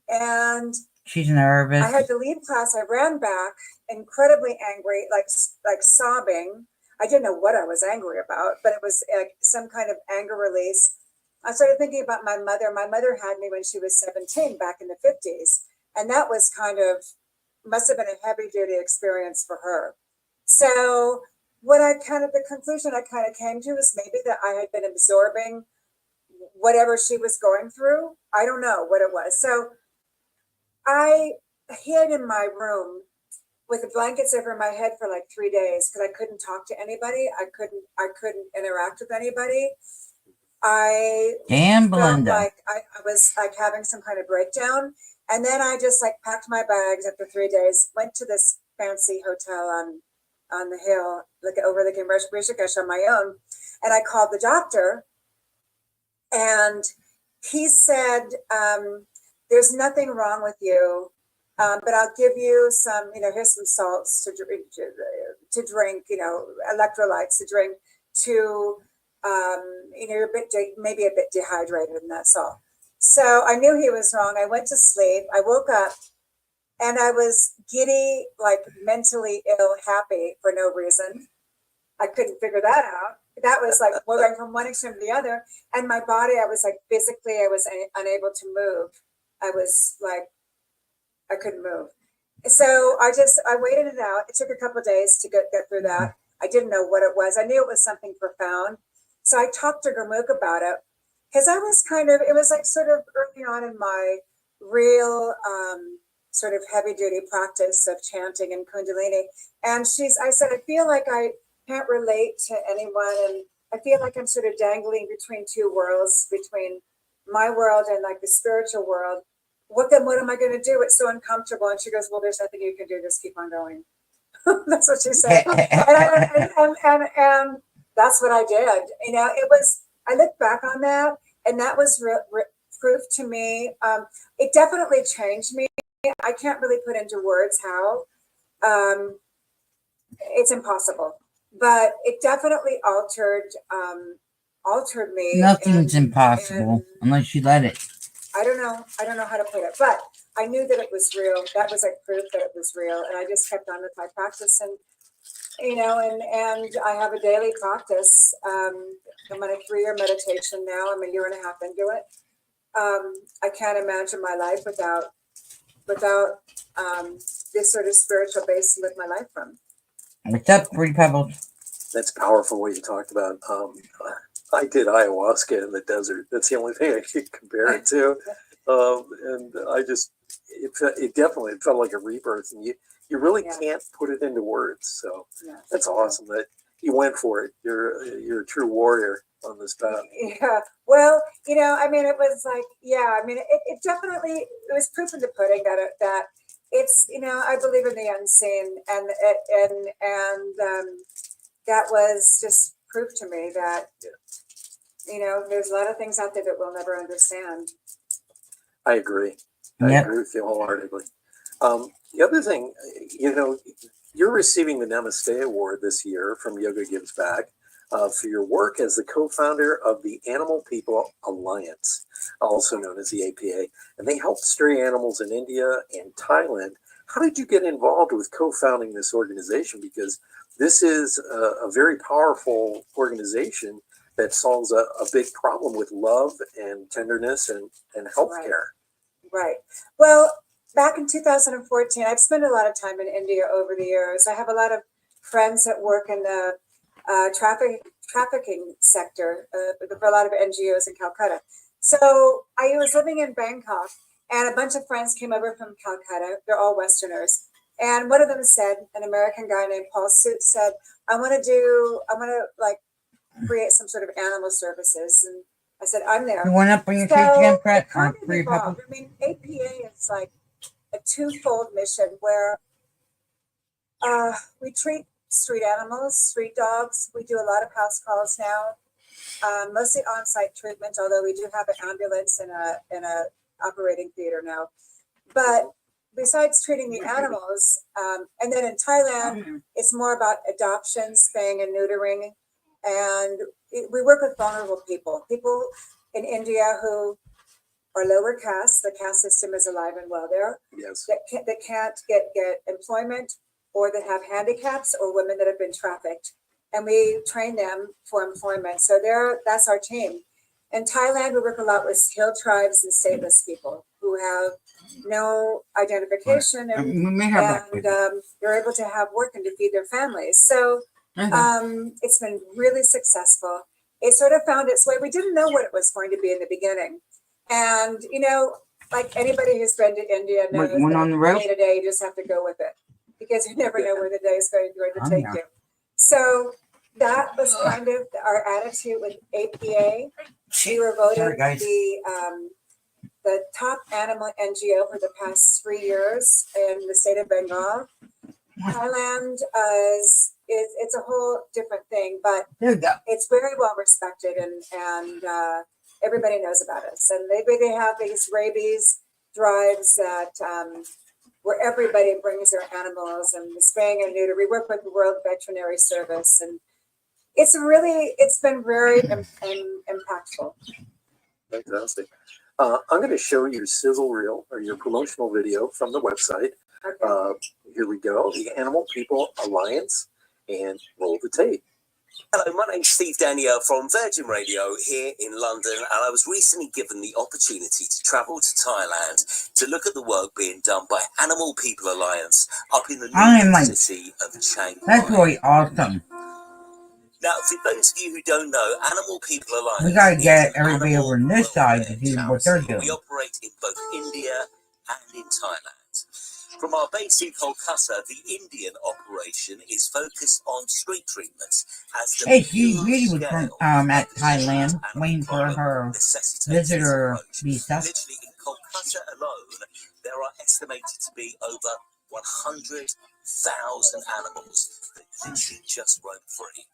And she's nervous. I had to leave class. I ran back, incredibly angry, like sobbing. I didn't know what I was angry about, but it was like some kind of anger release. I started thinking about my mother. My mother had me when she was 17 back in the 50s. And that was must have been a heavy duty experience for her. So the conclusion I kind of came to is maybe that I had been absorbing whatever she was going through. I don't know what it was. So I hid in my room with the blankets over my head for like 3 days because I couldn't talk to anybody. I couldn't interact with anybody. I Damn, felt Belinda. like I was like having some kind of breakdown. And then I just like packed my bags after 3 days, went to this fancy hotel on the hill, overlooking Rishikesh on my own. And I called the doctor and he said, there's nothing wrong with you. But I'll give you some, here's some salts to drink, electrolytes to drink to, you're maybe a bit dehydrated and that's all. So I knew he was wrong. I went to sleep. I woke up and I was giddy, like mentally ill, happy for no reason. I couldn't figure that out. That was like going from one extreme to the other. And my body, I was like physically, I was unable to move. I was like, I couldn't move. So I waited it out. It took a couple of days to get through that. I didn't know what it was. I knew it was something profound. So I talked to Gurmukh about it because I was it was like sort of early on in my real sort of heavy duty practice of chanting and Kundalini. And I said, I feel like I can't relate to anyone. And I feel like I'm sort of dangling between two worlds, between my world and like the spiritual world. What am I going to do? It's so uncomfortable. And she goes, well, there's nothing you can do. Just keep on going. That's what she said. and that's what I did. I look back on that and that was proof to me. It definitely changed me. I can't really put into words how. It's impossible, but it definitely altered me. Nothing's impossible unless you let it. I don't know how to put it, but I knew that it was real. That was like proof that it was real. And I just kept on with my practice and I have a daily practice. I'm on a 3-year meditation now. I'm a year and a half into it. I can't imagine my life without this sort of spiritual base to live my life from. What's up, Pretty Pebbles? That's powerful what you talked about. I did ayahuasca in the desert. That's the only thing I could compare it to. And it definitely felt like a rebirth. And you really can't put it into words. So that's awesome that you went for it. You're a true warrior on this path. Yeah. Well, it was like, it definitely, it was proof in the pudding that it's, I believe in the unseen and that was just proof to me that, there's a lot of things out there that we'll never understand. I agree. I agree with you wholeheartedly. The other thing, you're receiving the Namaste Award this year from Yoga Gives Back for your work as the co-founder of the Animal People Alliance, also known as the APA, and they help stray animals in India and Thailand. How did you get involved with co-founding this organization? Because this is a very powerful organization that solves a big problem with love and tenderness and healthcare. Right. Well, back in 2014, I've spent a lot of time in India over the years. I have a lot of friends that work in the trafficking sector for a lot of NGOs in Calcutta. So I was living in Bangkok and a bunch of friends came over from Calcutta. They're all Westerners. And one of them said, an American guy named Paul Suit said, I want to create some sort of animal services. And I said, I'm there. You want to bring your face again, Brett? APA is like a twofold mission where we treat street animals, street dogs. We do a lot of house calls now, mostly on-site treatment, although we do have an ambulance and a operating theater now. But besides treating the animals, and then in Thailand, it's more about adoption, spaying and neutering. And we work with vulnerable people in India who are lower caste. The caste system is alive and well there. Yes. That can't get employment, or that have handicaps, or women that have been trafficked. And we train them for employment. So that's our team. In Thailand, we work a lot with hill tribes and stateless people who have no identification and they're able to have work and to feed their families. So Okay. It's been really successful. It sort of found its way. We didn't know what it was going to be in the beginning. And, you know, like anybody who's been to India knows Went on the road? day to day, you just have to go with it because you never know where the day is going to Oh, take yeah. you. So that was kind of our attitude with APA. We were voted the top animal NGO for the past 3 years in the state of Bengal. Thailand is it's a whole different thing, but There you go. it's very well respected and everybody knows about us. And they have these rabies drives that where everybody brings their animals and the spaying and neuter. We work with the World Veterinary Service, and it's been very impactful. Fantastic. I'm going to show you sizzle reel or your promotional video from the website. Okay. Here we go. The Animal People Alliance, and roll the tape. Hello, my name's Steve Danielle from Virgin Radio here in London, and I was recently given the opportunity to travel to Thailand to look at the work being done by Animal People Alliance up in the northern city of Chiang Mai. That's really awesome. Now, for those of you who don't know, Animal People Alliance, we gotta get everybody over on this side to see what they're doing. We operate in both India and in Thailand. From our base in Kolkata, the Indian operation is focused on street treatments. Hey, she really was from at Thailand, waiting for her visitor visa. Literally in Kolkata alone, there are estimated to be over 100,000 animals that literally just roam free.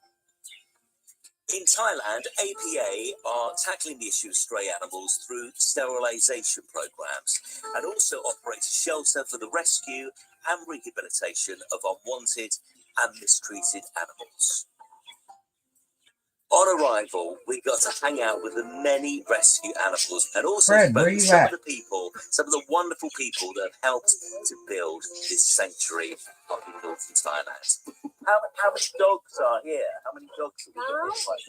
In Thailand, APA are tackling the issue of stray animals through sterilisation programs and also operate a shelter for the rescue and rehabilitation of unwanted and mistreated animals. On arrival, we got to hang out with the many rescue animals and also Fred, spoke where to you some at? of the people, some of the wonderful people that have helped to build this sanctuary up in northern Thailand. How many dogs are here? How many dogs are we looking right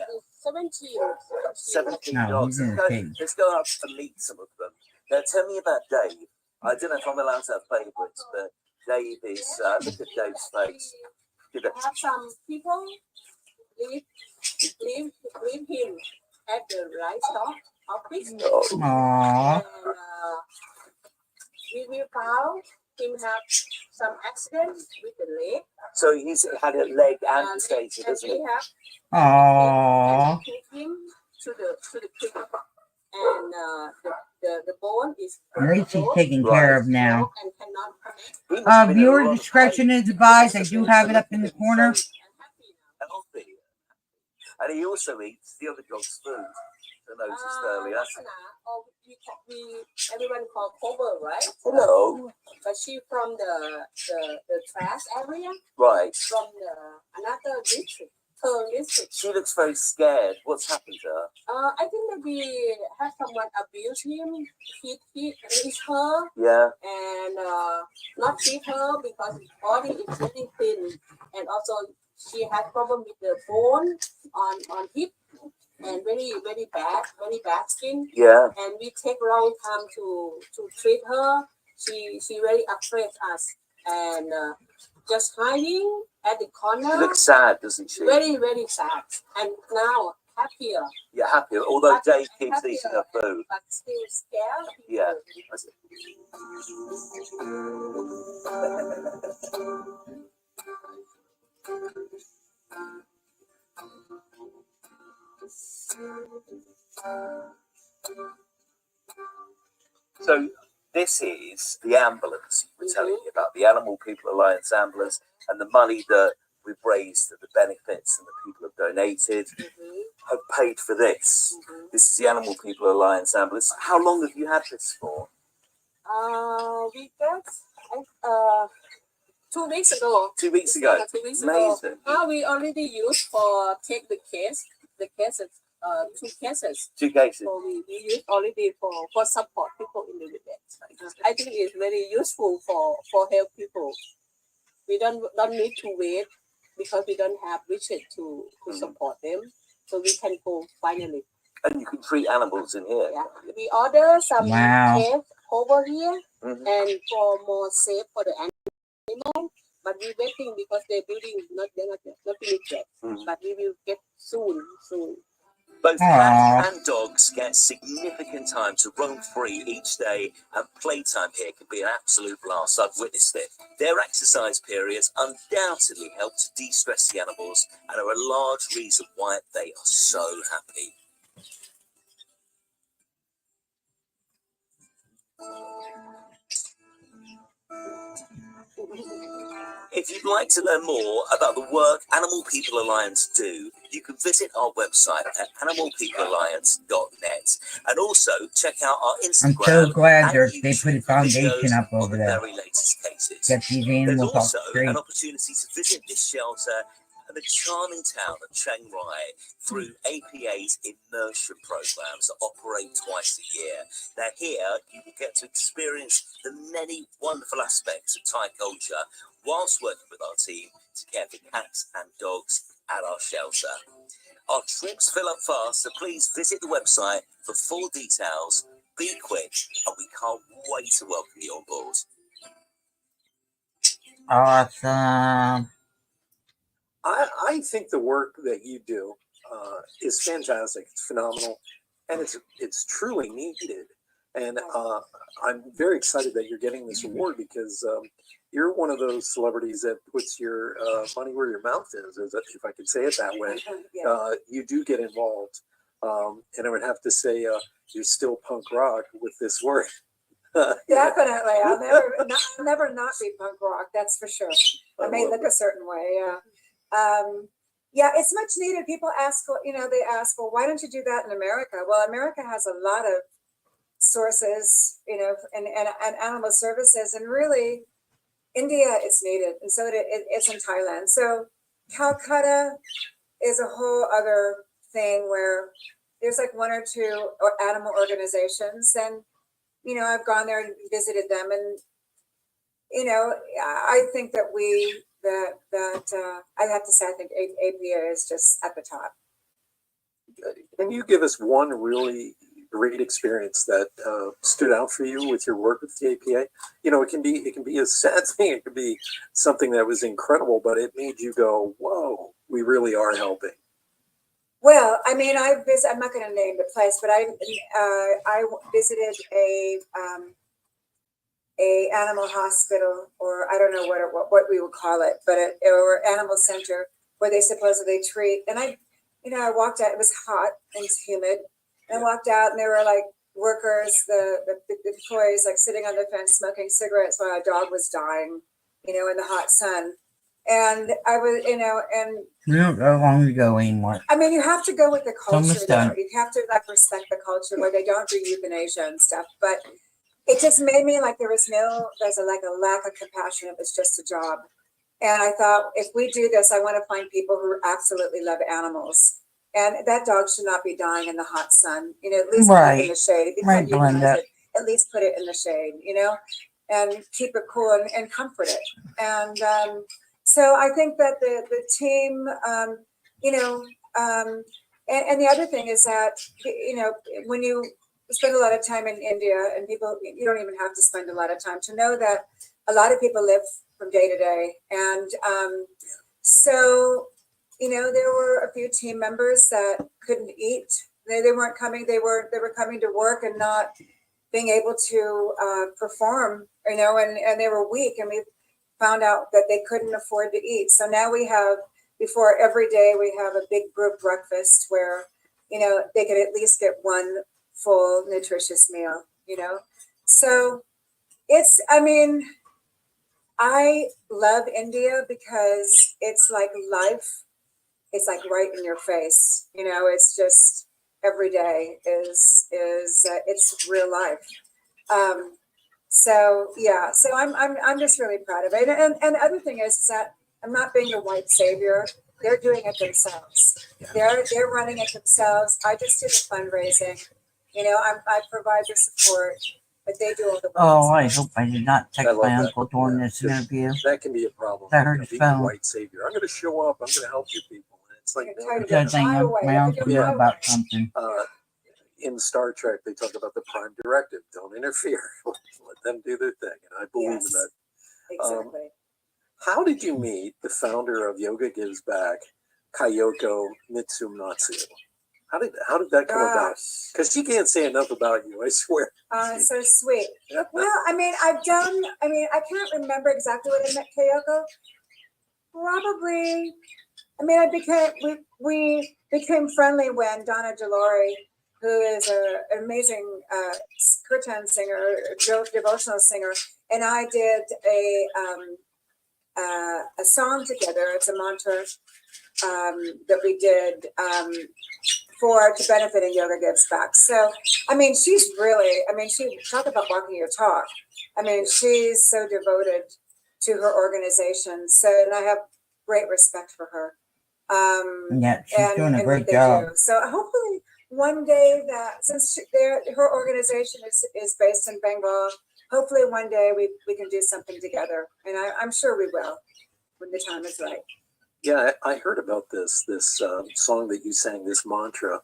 now? 17 No, dogs. he's in a cage. Let's go up and meet some of them. Now, tell me about Dave. I don't know if I'm allowed to have favourites, but Dave is, look at Dave's face. Have some people leave him at the livestock office. Aww. And we will found him have some accident with the leg. So he's had a leg amputated, hasn't he? We have Aww. took him to the clinic, and the bone is At least he's taken care of now. and cannot connect. Viewer discretion is advised. I do have it up in the corner. Healthy. And he also eats the other dog's food. I noticed earlier. Everyone called Cobra, right? Hello. But she from the trash area. Right. From another district. Her district. She looks very scared. What's happened to her? I think maybe have someone abuse him, hit her. Yeah. And not treat her because his body is getting thin, and also she has problem with the bone on hip. And very bad skin. Yeah. And we take long time to treat her. She really afraid us and just hiding at the corner. She looks sad, doesn't she? Very sad. And now happier. Yeah, happier. Although Dave keeps eating her food. But still scared. Yeah. So this is the ambulance we're telling you about, the Animal People Alliance ambulance, and the money that we've raised, the benefits and the people have donated, have paid for this. This is the Animal People Alliance ambulance. How long have you had this for? We got 2 weeks ago. 2 weeks ago. 2 weeks Amazing. ago. We already used for take the cases. 2 cases. 2 cases. So we use already for support people in the village. I think it's very useful for help people. We don't need to wait because we don't have budget to support them. So we can go finally. And you can treat animals in here. Yeah. We order some Wow. cave over here and for more safe for the animal. but we're waiting because they're building they're not finished yet. But we will get soon. Both Aw. cats and dogs get significant time to roam free each day, and playtime here can be an absolute blast. I've witnessed it. Their exercise periods undoubtedly help to de-stress the animals and are a large reason why they are so happy. If you'd like to learn more about the work Animal People Alliance do, you can visit our website at animalpeoplealliance.net, and also check out our I'm Instagram so glad and they put a YouTube for foundation videos up on over the there. very latest cases. Get these There's animals off also the street. an opportunity to visit this shelter and the charming town of Chiang Rai through APA's immersion programs that operate twice a year. Now here, you will get to experience the many wonderful aspects of Thai culture whilst working with our team to care for cats and dogs at our shelter. Our trips fill up fast, so please visit the website for full details. Be quick, and we can't wait to welcome you on board. Awesome. I think the work that you do is fantastic. It's phenomenal, and it's truly needed. And I'm very excited that you're getting this award because you're one of those celebrities that puts your money where your mouth is, if I could say it that way. You do get involved, and I would have to say you're still punk rock with this work. Definitely. I'll never not be punk rock. That's for sure. I may look a certain way. Yeah, it's much needed. People ask, they ask, well, why don't you do that in America? Well, America has a lot of sources, and animal services, and really, India it's needed, and so it's in Thailand. So Calcutta is a whole other thing where there's like one or two animal organizations, and I've gone there and visited them, and I think that I have to say I think APA is just at the top. Can you give us one really great experience that stood out for you with your work with the APA? It can be a sad thing. It could be something that was incredible, but it made you go, "Whoa, we really are helping." Well, I mean, I'm not going to name the place, but I visited a animal hospital, or I don't know what we would call it, but or animal center where they supposedly treat. And I walked out. It was hot and it's humid. And I walked out, and there were like workers, the employees, like sitting on the fence smoking cigarettes while a dog was dying, in the hot sun. And I was, and We don't go long ago anymore. I mean, you have to go with the culture. Almost done. You have to respect the culture where they don't do euthanasia and stuff. But it just made me like there's a lack of compassion. It was just a job. And I thought, if we do this, I want to find people who absolutely love animals. And that dog should not be dying in the hot sun. At least put it in the shade. If you can't euthanize it, at least put it in the shade, and keep it cool and comfort it. And so I think that the team, and the other thing is that, when you spend a lot of time in India, and you don't even have to spend a lot of time to know that a lot of people live from day to day. And so, there were a few team members that couldn't eat. They weren't coming. They were coming to work and not being able to perform, and they were weak, and we found out that they couldn't afford to eat. So now before every day, we have a big group breakfast where, they could at least get one full nutritious meal, So I love India because it's like life. It's like right in your face, it's just every day is it's real life. So I'm just really proud of it. And the other thing is that I'm not being the white savior. They're doing it themselves. They're running it themselves. I just do the fundraising. I provide the support, but they do all the work. Oh, I hope I did not text my uncle during this interview. That can be a problem. I heard his being phone. a white savior. I'm going to show up. I'm going to help you people. And it's like Good thing my uncle knew about something. In Star Trek, they talk about the Prime Directive: don't interfere. Let them do their thing, and I believe in that. Exactly. How did you meet the founder of Yoga Gives Back, Kayoko Mitsumatsu? How did that come about? Because she can't say enough about you, I swear. So sweet. Well, I mean, I can't remember exactly when I met Kayoko. Probably, I mean, we became friendly when Donna Delori, who is an amazing kirtan singer, devotional singer, and I did a song together. It's a mantra that we did to benefit in Yoga Gives Back. So, I mean, she talk about walking your talk. I mean, she's so devoted to her organization. So, and I have great respect for her. Yeah, she's doing a great job. So hopefully one day since her organization is based in Bengal, hopefully one day we can do something together. And I'm sure we will when the time is right. Yeah, I heard about this song that you sang, this mantra.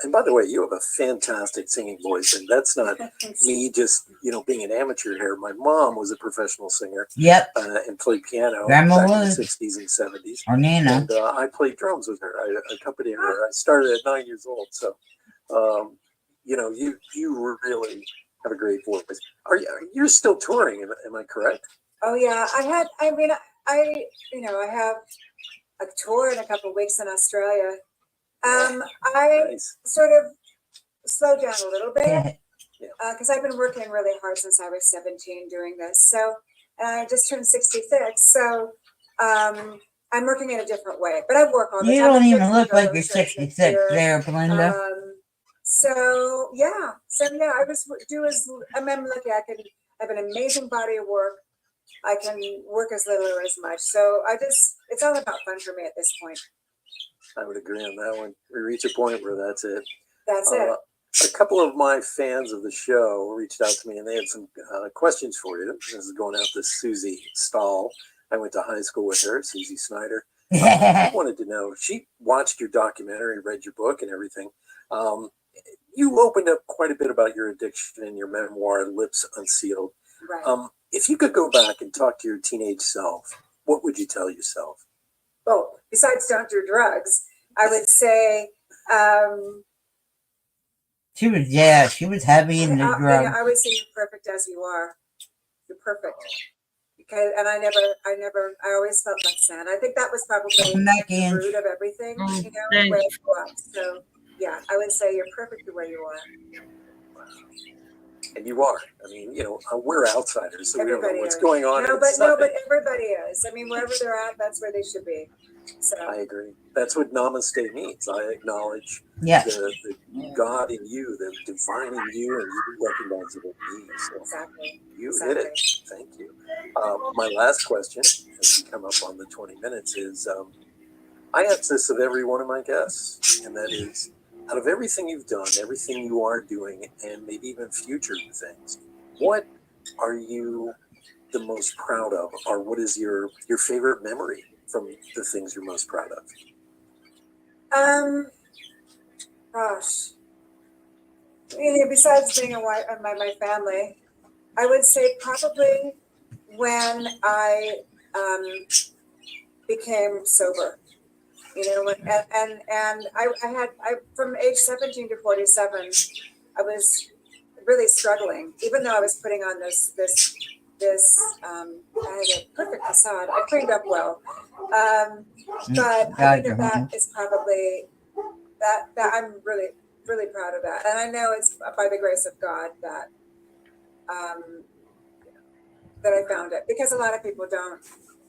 And by the way, you have a fantastic singing voice, and that's not me just being an amateur here. My mom was a professional singer. Yep. And played piano Grandma back was. in the 60s and 70s. Or Nana. And I played drums with her. I accompanied her. I started at 9 years old. So, you really have a great voice. You're still touring? Am I correct? Oh yeah, I have a tour in a couple of weeks in Australia. I sort of slowed down a little bit because I've been working really hard since I was 17 doing this. So I just turned 66. So I'm working in a different way, but I work all the time. You don't even look like you're 66 there, Belinda. So yeah, I I'm lucky. I have an amazing body of work. I can work as little or as much. So it's all about fun for me at this point. I would agree on that one. We reach a point where that's it. That's it. A couple of my fans of the show reached out to me and they had some questions for you. This is going out to Susie Stahl. I went to high school with her, Susie Snyder. I wanted to know, she watched your documentary, read your book and everything. You opened up quite a bit about your addiction in your memoir, Lips Unsealed. Right. If you could go back and talk to your teenage self, what would you tell yourself? Well, besides don't do drugs, I would say she was heavy in the drugs. I would say you're perfect as you are. You're perfect. And I always felt less than. I think that was probably the root of everything, the way I grew up. So yeah, I would say you're perfect the way you are. And you are. I mean, we're outsiders, so we don't know what's going on. No, but everybody is. I mean, wherever they're at, that's where they should be. So I agree. That's what Namaste means. I acknowledge the God in you, the divine in you, and you recognize it in me. So exactly. You hit it. Thank you. My last question, as we come up on the 20 minutes, is I ask this of every one of my guests, and that is, out of everything you've done, everything you are doing, and maybe even future things, what are you the most proud of, or what is your favorite memory from the things you're most proud of? Gosh. Besides being a wife of my family, I would say probably when I became sober. And I from age 17 to 47, I was really struggling, even though I was putting on this I had a perfect facade. I cleaned up well. But I think that is probably that I'm really, really proud of that. And I know it's by the grace of God that that I found it, because a lot of people don't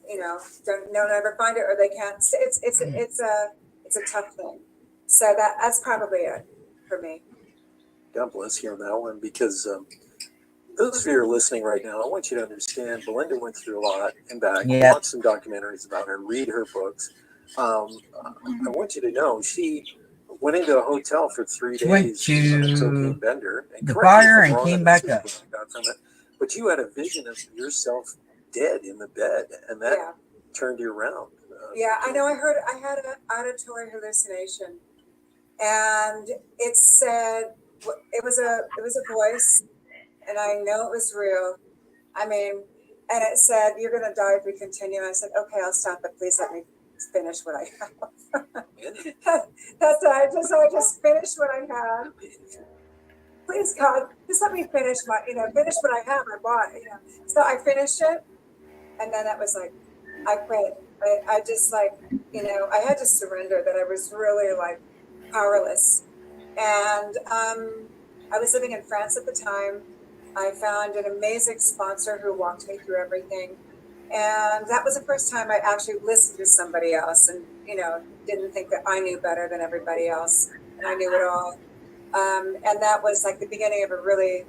ever find it, or they can't. It's a tough thing. So that's probably it for me. God bless you on that one, because those of you who are listening right now, I want you to understand Belinda went through a lot and back. Watch some documentaries about her, read her books. I want you to know she went into a hotel for 3 days. Went to cocaine bender, the fire and came back up. But you had a vision of yourself dead in the bed, and that turned you around. I know. I had an auditory hallucination, and it said it was a voice, and I know it was real. I mean, And it said, "You're going to die if we continue." I said, "Okay, I'll stop, but please let me finish what I have." That's what I just finished what I had. Please, God, just let me finish finish what I have. I bought, So I finished it, and then it was like, I quit. I just I had to surrender that I was really like powerless. And I was living in France at the time. I found an amazing sponsor who walked me through everything. And that was the first time I actually listened to somebody else and, didn't think that I knew better than everybody else and I knew it all. And that was like the beginning of the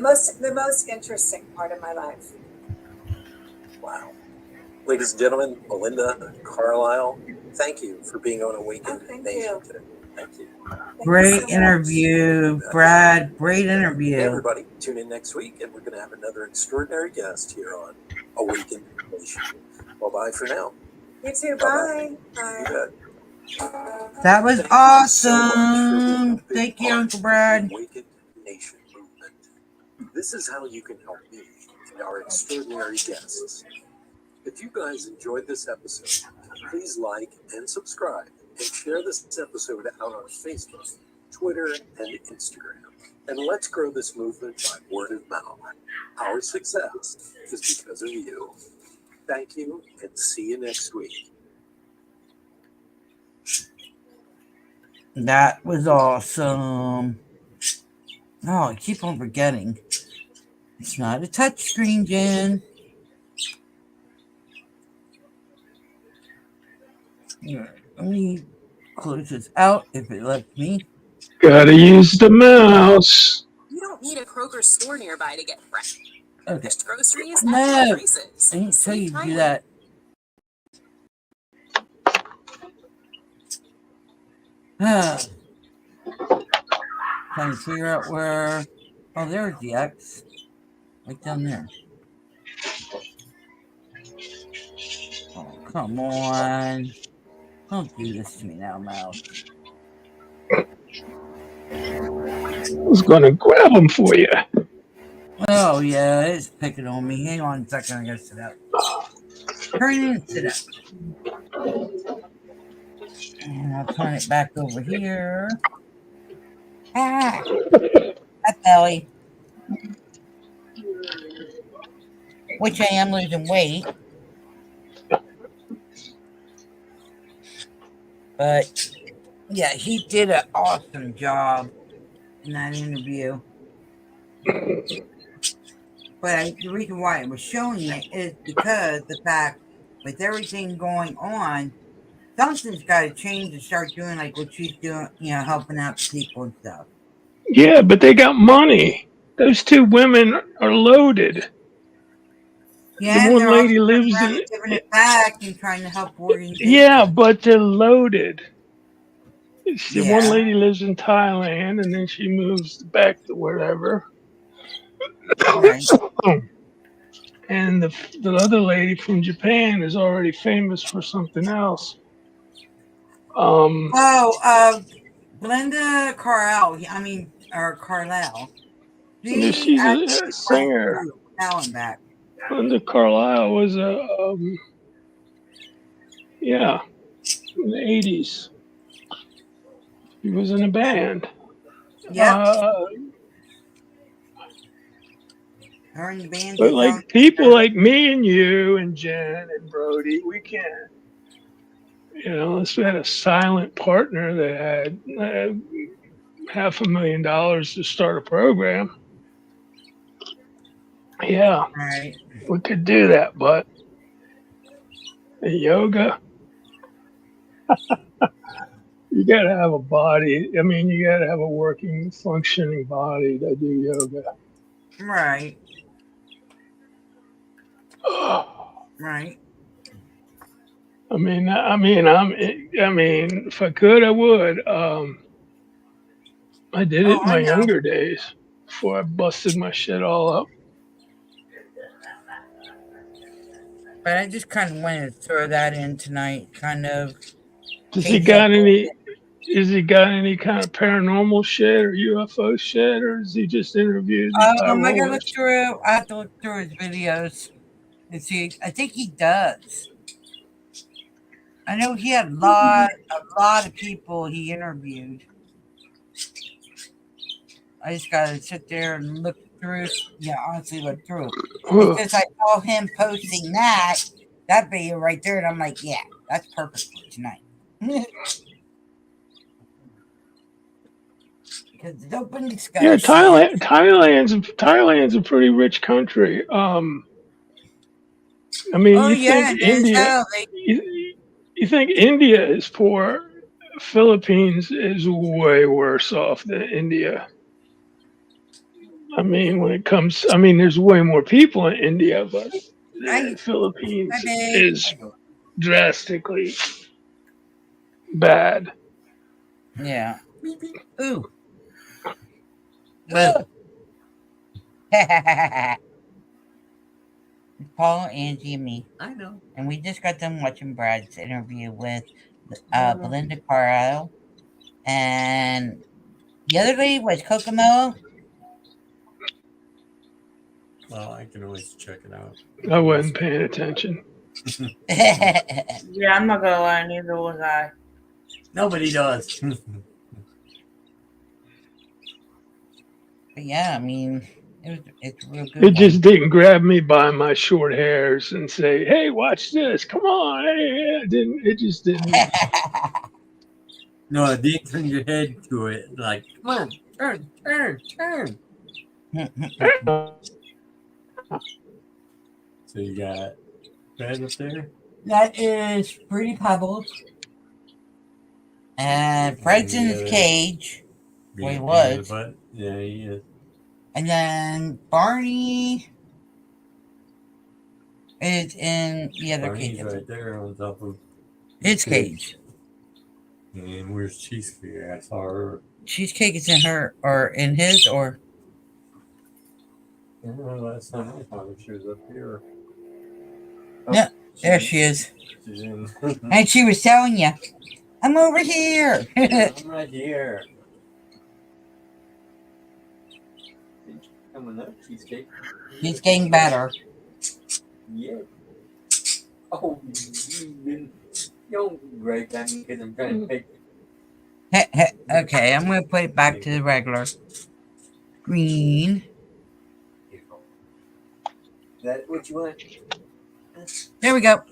most interesting part of my life. Wow. Ladies and gentlemen, Melinda Carlisle, thank you for being on Awakened Nation today. Thank you. Great interview, Brad. Great interview. Hey, everybody, tune in next week, and we're going to have another extraordinary guest here on Awakened Nation. Well, bye for now. You too. Bye. Bye. You That was awesome. Thank you, Uncle Brad. Awakened Nation movement. This is how you can help me and our extraordinary guests. If you guys enjoyed this episode, please like and subscribe and share this episode out on Facebook, Twitter, and Instagram. And let's grow this movement by word of mouth. Our success is because of you. Thank you, and see you next week. That was awesome. Oh, I keep on forgetting. It's not a touch screen, Jen. Let me close this out if it lets me. Gotta use the mouse. You don't need a Kroger store nearby to get fresh groceries No, at prices. I didn't tell you to do that. Trying to figure out where. Oh, there's the X. Right down there. Oh, come on. Don't do this to me now, mouse. I was gonna grab them for you. Oh, yeah, it's picking on me. Hang on a second, I gotta sit up. Turn it and sit up. And I'll turn it back over here. Ah! That belly. Which I am losing weight. But, yeah, he did an awesome job in that interview. But the reason why I was showing it is because the fact with everything going on, something's got to change and start doing like what she's doing, helping out people and stuff. Yeah, but they got money. Those two women are loaded. Yeah, the one they're lady also lives in giving it back and trying to help organizations. Yeah, but they're loaded. The Yeah. one lady lives in Thailand, and then she moves back to wherever. Right. And the other lady from Japan is already famous for something else. Glenda Carlisle. Or Carlisle. She's a singer. Back. Linda Carlisle was in the 80s. She was in a band. Yeah. Her in the band. But like people like me and you and Jen and Brody, we can't. Unless we had a silent partner that had $500,000 to start a program. Yeah, right. We could do that, but the yoga, you got to have a body. You got to have a working, functioning body to do yoga. Right. Right. If I could, I would. I did it in my younger days before I busted my shit all up. But I just kind of wanted to throw that in tonight, kind of. Is he got any kind of paranormal shit or UFO shit, or is he just interviewed? I gotta look through. I have to look through his videos. See, I think he does. I know he had a lot of people he interviewed. I just gotta sit there and look through. Yeah, honestly, look through. Because I saw him posting that video right there, and I'm like, yeah, that's perfect for tonight. Because it's open discussion. Yeah, Thailand's a pretty rich country. I mean, Oh yeah, and as hell, you think India is poor. Philippines is way worse off than India. I mean, there's way more people in India, but the Philippines is drastically bad. Yeah. Ooh. Well. Paul, Angie, and me. I know. And we just got done watching Brad's interview with Belinda Carlisle. And the other lady was Kokomo. Well, I can always check it out. I wasn't paying attention. Yeah, I'm not gonna lie, neither was I. Nobody does. But yeah, I mean, it's real good. It just didn't grab me by my short hairs and say, "Hey, watch this! Come on!" Hey, it just didn't. No, they turn your head to it like, come on, turn. So you got Brad up there? That is Pretty Pebbles. And Fred's in his cage. Well, he was. Yeah, he is. And then Barney is in the other Barney's cage. right there on top of his cage. And where's Cheesecake? I saw her. Cheesecake is in her, or in his, or? I don't know, last time I thought she was up here. Yeah, there she is. She's in. And she was telling you, I'm over here. I'm right here. Coming up, Cheesecake. He's getting better. Yeah. Oh, you don't break that because I'm trying to take it. Okay, I'm going to put it back to the regular screen. Is that what you want? There we go.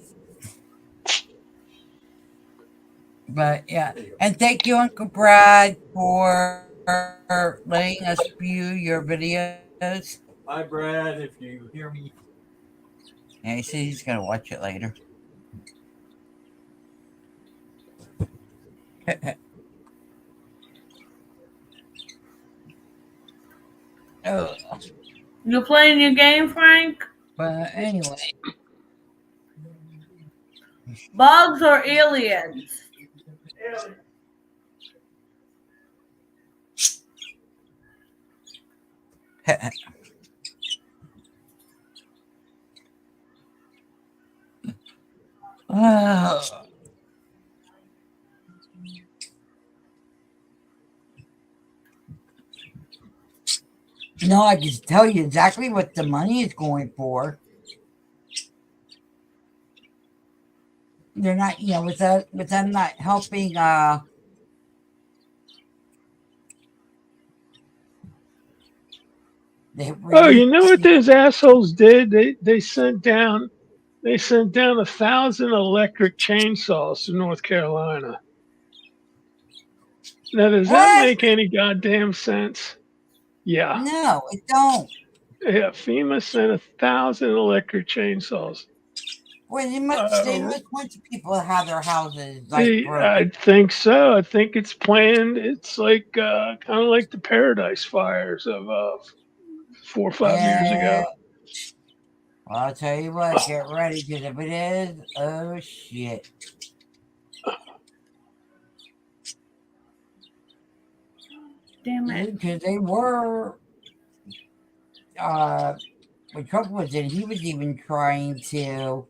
But yeah, and thank you, Uncle Brad, for letting us view your videos. Hi, Brad, if you hear me. Yeah, he says he's going to watch it later. Oh. You playing your game, Frank? But anyway. Bugs or aliens? No, I can tell you exactly what the money is going for. They're not, with them not helping. Oh, you know what those assholes did? They sent down 1,000 electric chainsaws to North Carolina. Now, does that make any goddamn sense? Yeah. No, it don't. Yeah, FEMA sent 1,000 electric chainsaws. Well, they must want people to have their houses broken. I think so. I think it's planned. It's like kind of like the Paradise Fires of 4 or 5 years ago. Well, I'll tell you what, get ready, because if it is, oh shit. Damn it. Because they were, what Trump was in, he was even trying to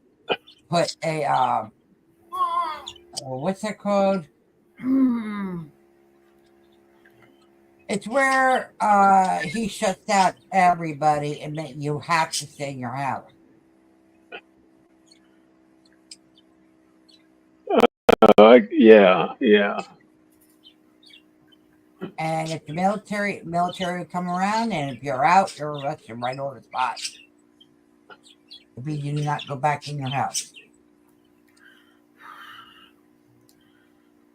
put a, what's that called? It's where he shuts out everybody and that you have to stay in your house. Yeah. And if the military will come around, and if you're out, you're arrested right on the spot. If you do not go back in your house.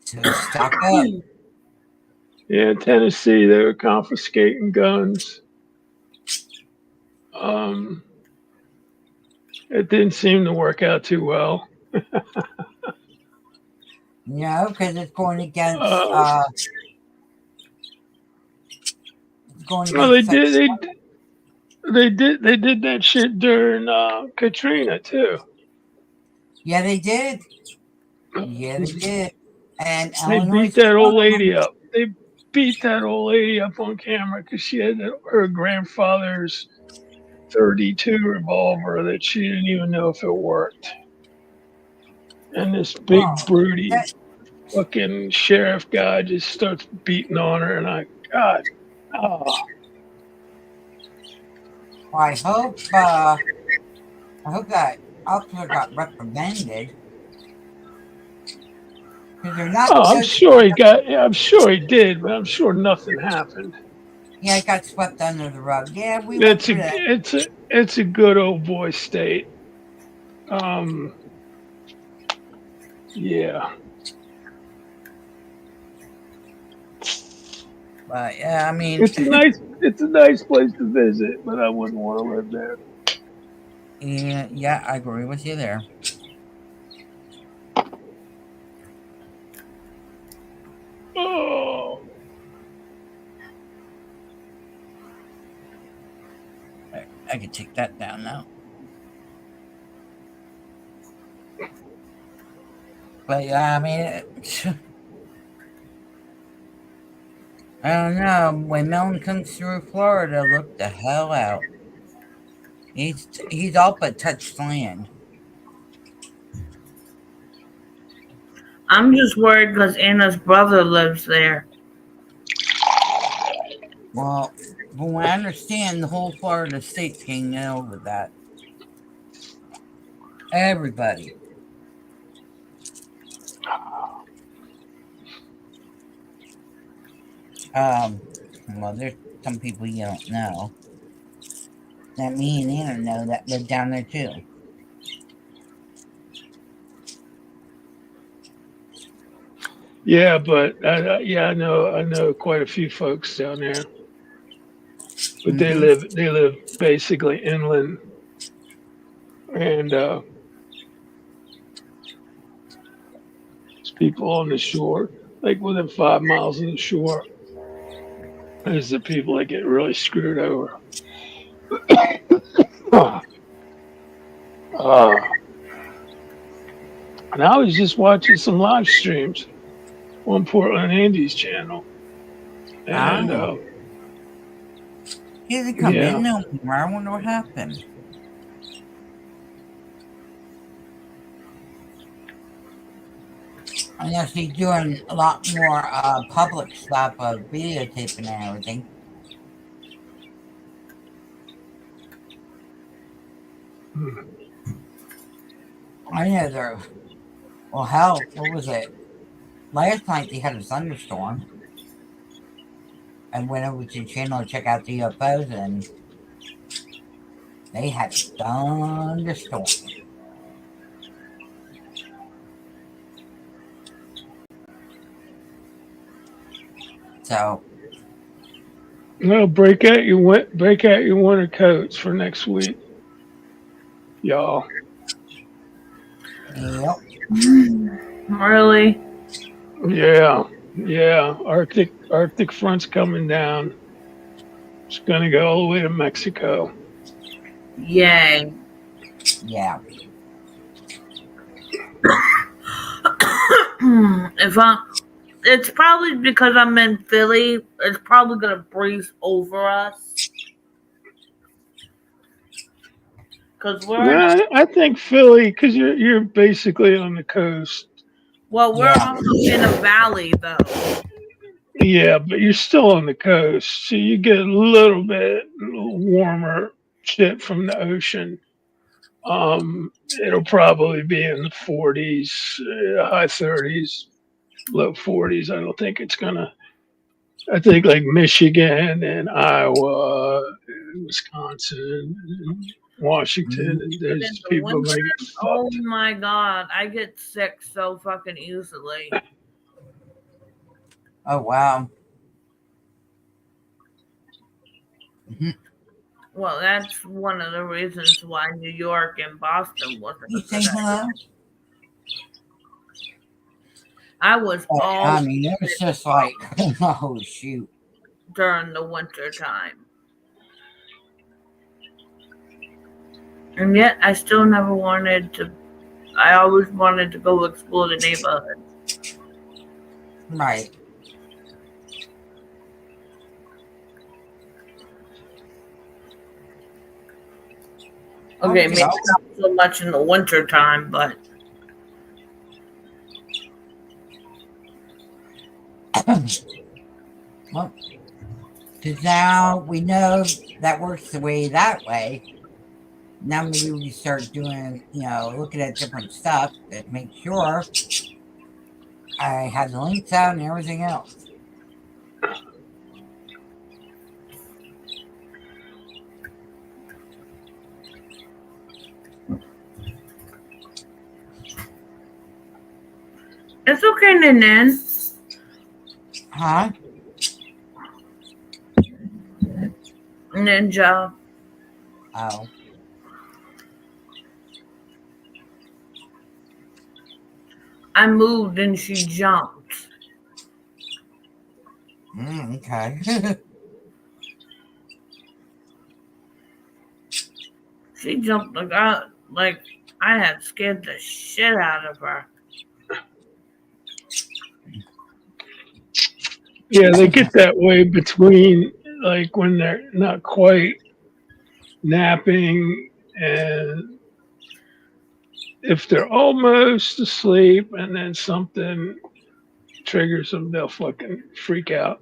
So stock up. Yeah, in Tennessee, they were confiscating guns. It didn't seem to work out too well. No, because it's going against Well, they did that shit during Katrina too. Yeah, they did. Yeah, they did. And They Illinois beat that old lady up. They beat that old lady up on camera because she had her grandfather's 32 revolver that she didn't even know if it worked. And this big broody fucking sheriff guy just starts beating on her, and God, oh. I hope that officer got reprimanded. They're not I'm sure he got. Yeah, I'm sure he did, but I'm sure nothing happened. Yeah, it got swept under the rug. Yeah, we went through that. It's a good old boy state. Yeah. But yeah, I mean, it's a nice place to visit, but I wouldn't want to live there. Yeah, I agree with you there. Oh. I can take that down now. But yeah, I mean, I don't know. When Melon comes through Florida, look the hell out. He's all but touched land. I'm just worried because Anna's brother lives there. Well, from what I understand, the whole Florida state's getting nailed with that. Everybody. Well, there's some people you don't know that me and Anna know that live down there too. Yeah, but I know quite a few folks down there, but they live basically inland, and there's people on the shore, like within 5 miles of the shore. There's the people that get really screwed over. And I was just watching some live streams on Portland Andy's channel. And he doesn't come in no more. I wonder what happened. Unless he's doing a lot more public stuff of videotaping and everything. I know there. Well, hell, what was it? Last night they had a thunderstorm. I went over to the channel to check out the UFOs, and they had a thunderstorm. So, well, break out your winter coats for next week, y'all. Yep. Really? Yeah. Arctic front's coming down. It's gonna go all the way to Mexico. Yay. Yeah. It's probably because I'm in Philly. It's probably gonna breeze over us. I think Philly, because you're basically on the coast. Well, we're also in a valley, though. Yeah, but you're still on the coast, so you get a little bit warmer shit from the ocean. It'll probably be in the 40s, high 30s, low 40s. I don't think it's gonna. I think like Michigan and Iowa, and Wisconsin, and Washington, and But in there's the people winter, gonna get oh fucked. my god, I get sick so fucking easily. Oh wow. Mhm. Well, that's one of the reasons why New York and Boston wasn't You a say good hello? idea. I was I all mean, it was just like, oh shoot. during the winter time. And yet I still never wanted to. I always wanted to go explore the neighborhood. Right. Okay, maybe not so much in the winter time, but well, because now we know that works the way that way. Now maybe we start doing, looking at different stuff to make sure I have the links out and everything else. it's okay, Nan. Huh? Ninja. Oh. I moved and she jumped. Okay. She jumped like I had scared the shit out of her. Yeah, they get that way between like when they're not quite napping and if they're almost asleep and then something triggers them, they'll fucking freak out.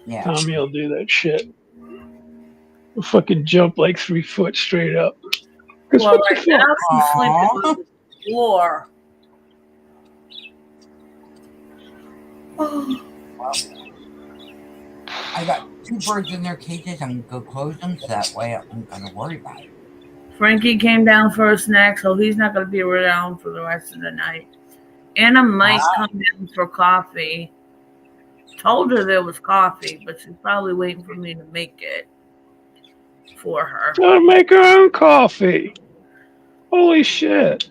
Yeah. Tommy will do that shit. He'll fucking jump like 3 foot straight up. Well, right now she's sleeping on the floor. Well, I got 2 birds in their cages. I'm gonna go close them so that way I'm gonna worry about it. Frankie came down for a snack, so he's not gonna be around for the rest of the night. Anna might come down for coffee. Told her there was coffee, but she's probably waiting for me to make it for her. Gotta make her own coffee. Holy shit.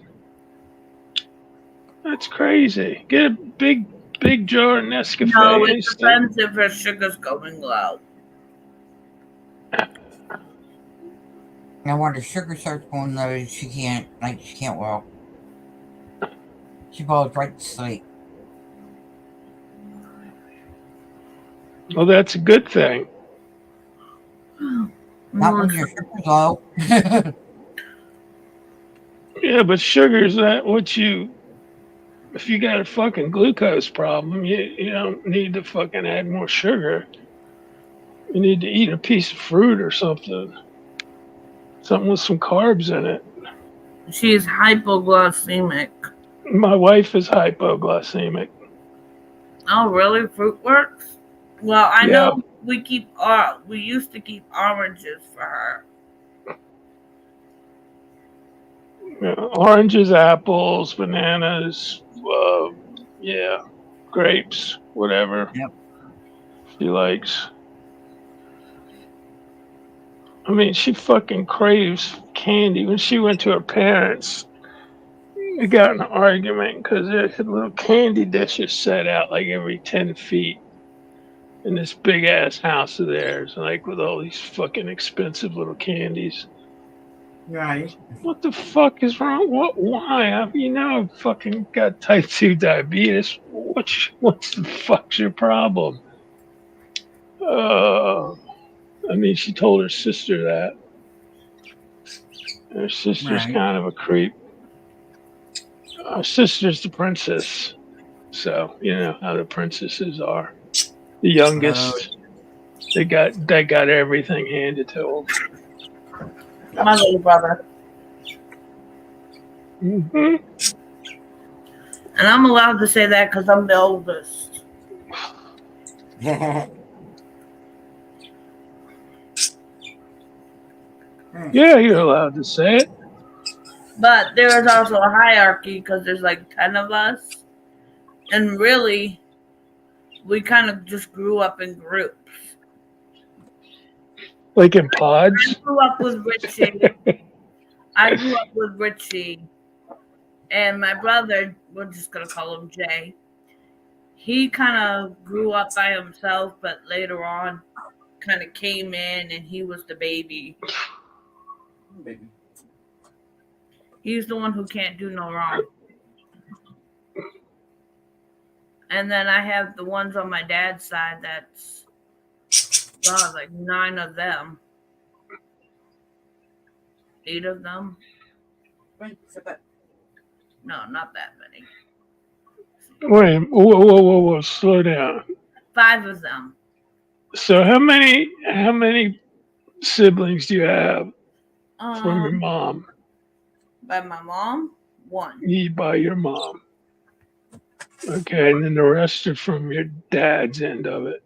That's crazy. Get a big jar of Nescafe. No, it depends if her sugar's going low. Now when her sugar starts going low, she can't walk. She falls right to sleep. Well, that's a good thing. Not when your sugar's low. Yeah, but sugar's not what you. If you got a fucking glucose problem, you don't need to fucking add more sugar. You need to eat a piece of fruit or something. Something with some carbs in it. She's hypoglycemic. My wife is hypoglycemic. Oh, really? Fruit works? Well, I know we used to keep oranges for her. Yeah, oranges, apples, bananas, grapes, whatever she likes. I mean, she fucking craves candy. When she went to her parents, we got in an argument because there's little candy dishes set out like every 10 feet in this big ass house of theirs, like with all these fucking expensive little candies. Right. What the fuck is wrong? Why? I've fucking got type 2 diabetes. What's the fuck's your problem? She told her sister that. Her sister's kind of a creep. Her sister's the princess. So, you know how the princesses are. The youngest. They got everything handed to them. My little brother. Mm-hmm. And I'm allowed to say that because I'm the oldest. Yeah, you're allowed to say it. But there is also a hierarchy because there's like 10 of us. And really, we kind of just grew up in groups. Like in I pods. grew up with Richie. And my brother, we're just going to call him Jay. He kind of grew up by himself, but later on kind of came in and he was the baby. He's the one who can't do no wrong. And then I have the ones on my dad's side that's, God, like 9 of them. 8 of them. No, not that many. Wait, whoa, slow down. 5 of them. So how many siblings do you have from your mom? By my mom, 1. By your mom. Okay, and then the rest are from your dad's end of it.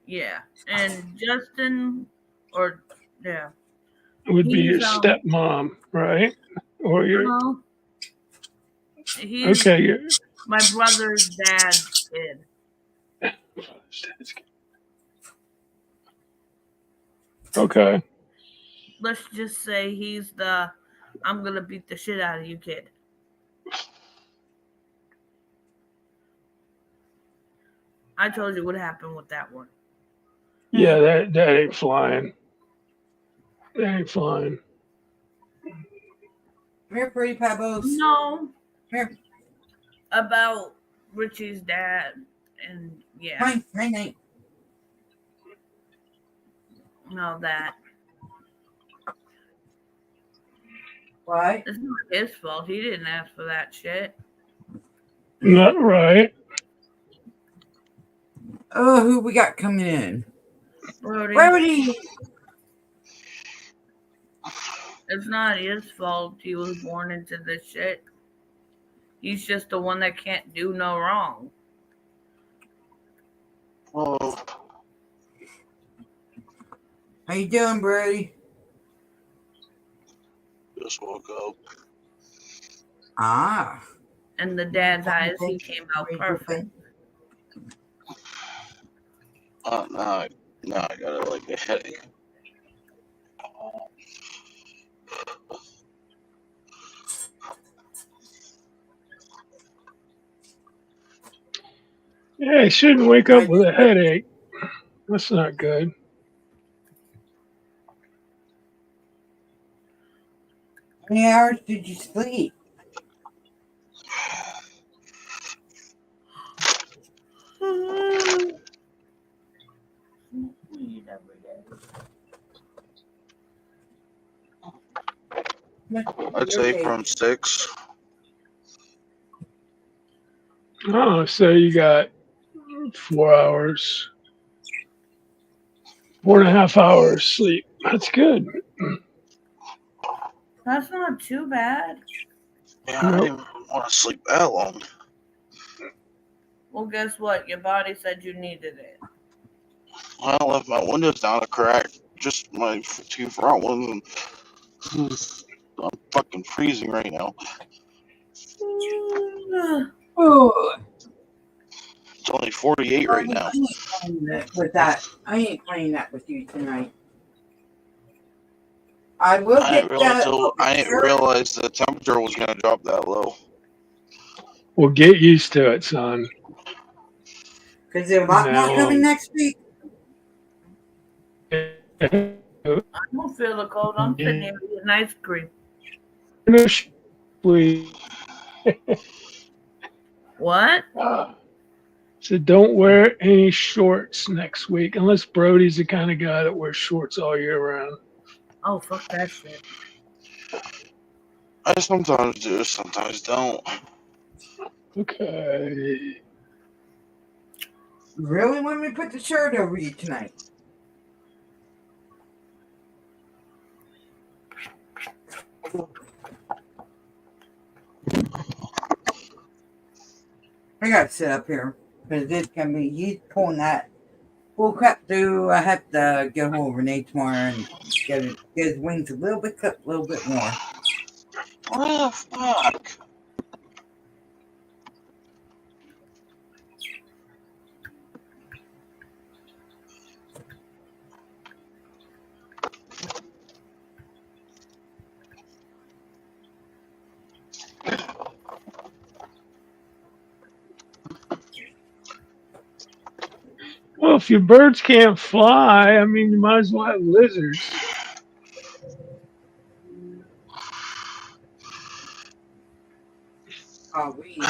Yeah. And Justin, or, yeah. It would be your stepmom, right? Or your. No. He's Okay, my brother's dad's kid. Okay. Let's just say he's the I'm gonna beat the shit out of you kid. I told you what happened with that one. Yeah, that ain't flying. That ain't flying. Come here, pretty pebbles. No. Here. About Richie's dad and yeah. Fine, night. No, that. What? It's not his fault. He didn't ask for that shit. Not right. Oh, who we got coming in? Brody. It's not his fault he was born into this shit. He's just the one that can't do no wrong. Oh. How you doing, Brody? Just woke up. Ah. And the dad's eyes, he came out perfect. Now I got like a headache. Yeah, you shouldn't wake up with a headache. That's not good. How many hours did you sleep? I'd say from 6. Oh, so you got 4 hours, 4.5 hours sleep. That's good. That's not too bad. Yeah, I didn't want to sleep that long. Well, guess what? Your body said you needed it. I left my windows down a crack. Just my 2 front ones. I'm fucking freezing right now. Oh. It's only 48 right now. I ain't playing that with you tonight. I will I didn't realize the temperature was going to drop that low. Well, get used to it, son. Because there's a lot more coming next week. I don't feel the cold. I'm sitting here eating ice cream. What? So don't wear any shorts next week unless Brody's the kind of guy that wears shorts all year round. Oh, fuck that shit. I sometimes do, sometimes don't. Okay. You really want me to put the shirt over you tonight? I got to sit up here because this can be. He's pulling that full crap through. I have to get a hold of Renee tomorrow and get his wings a little bit cut, a little bit more. What the fuck? Well, if your birds can't fly, I mean, you might as well have lizards. Oh, we.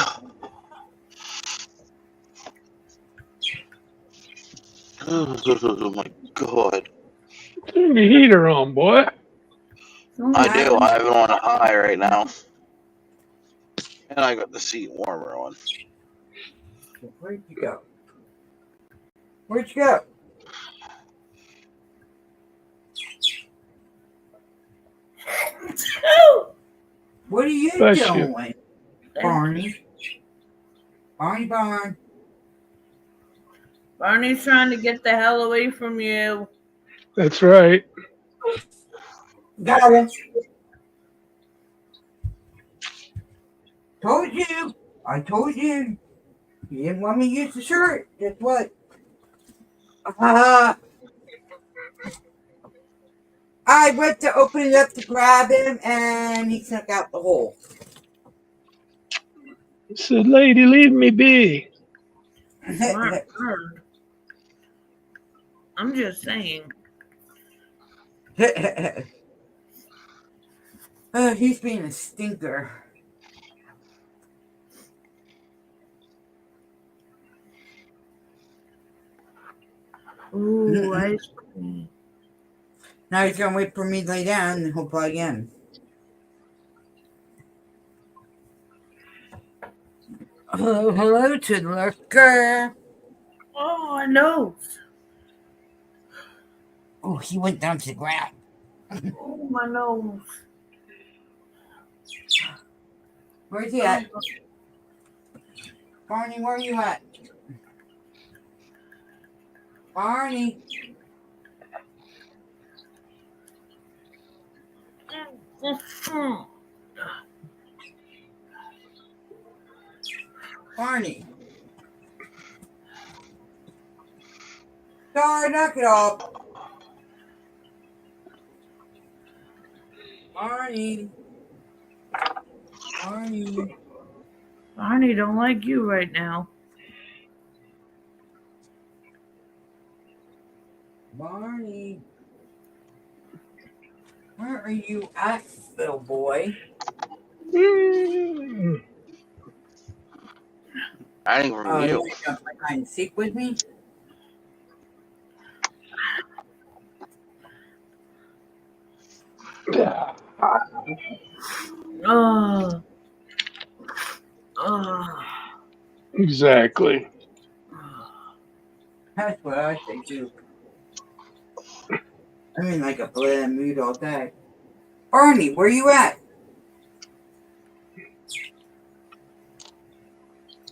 Oh my god. Turn the heater on, boy. I do. I have it on a high right now. And I got the seat warmer on. Where'd you go? Where'd you go? What are you Bless you. doing, Barney? Barney. Barney's trying to get the hell away from you. That's right. Got him. Told you. I told you. You didn't want me to use the shirt. Guess what? I went to open it up to grab him, and he snuck out the hole. He said, lady, leave me be. Smart bird. I'm just saying. He's being a stinker. Ooh, ice cream. Now he's gonna wait for me to lay down, and he'll plug in. Hello to the lurker. Oh, I know. Oh, he went down to the ground. Oh, my nose. Where's he at? Barney, where are you at? Barney. Barney. Sorry, knock it off. Barney. Barney don't like you right now. Barney. Where are you at, little boy? Hiding from you. You gonna play hide and seek with me? Oh. Exactly. That's what I say too. I'm in like a bland mood all day. Barney, where you at?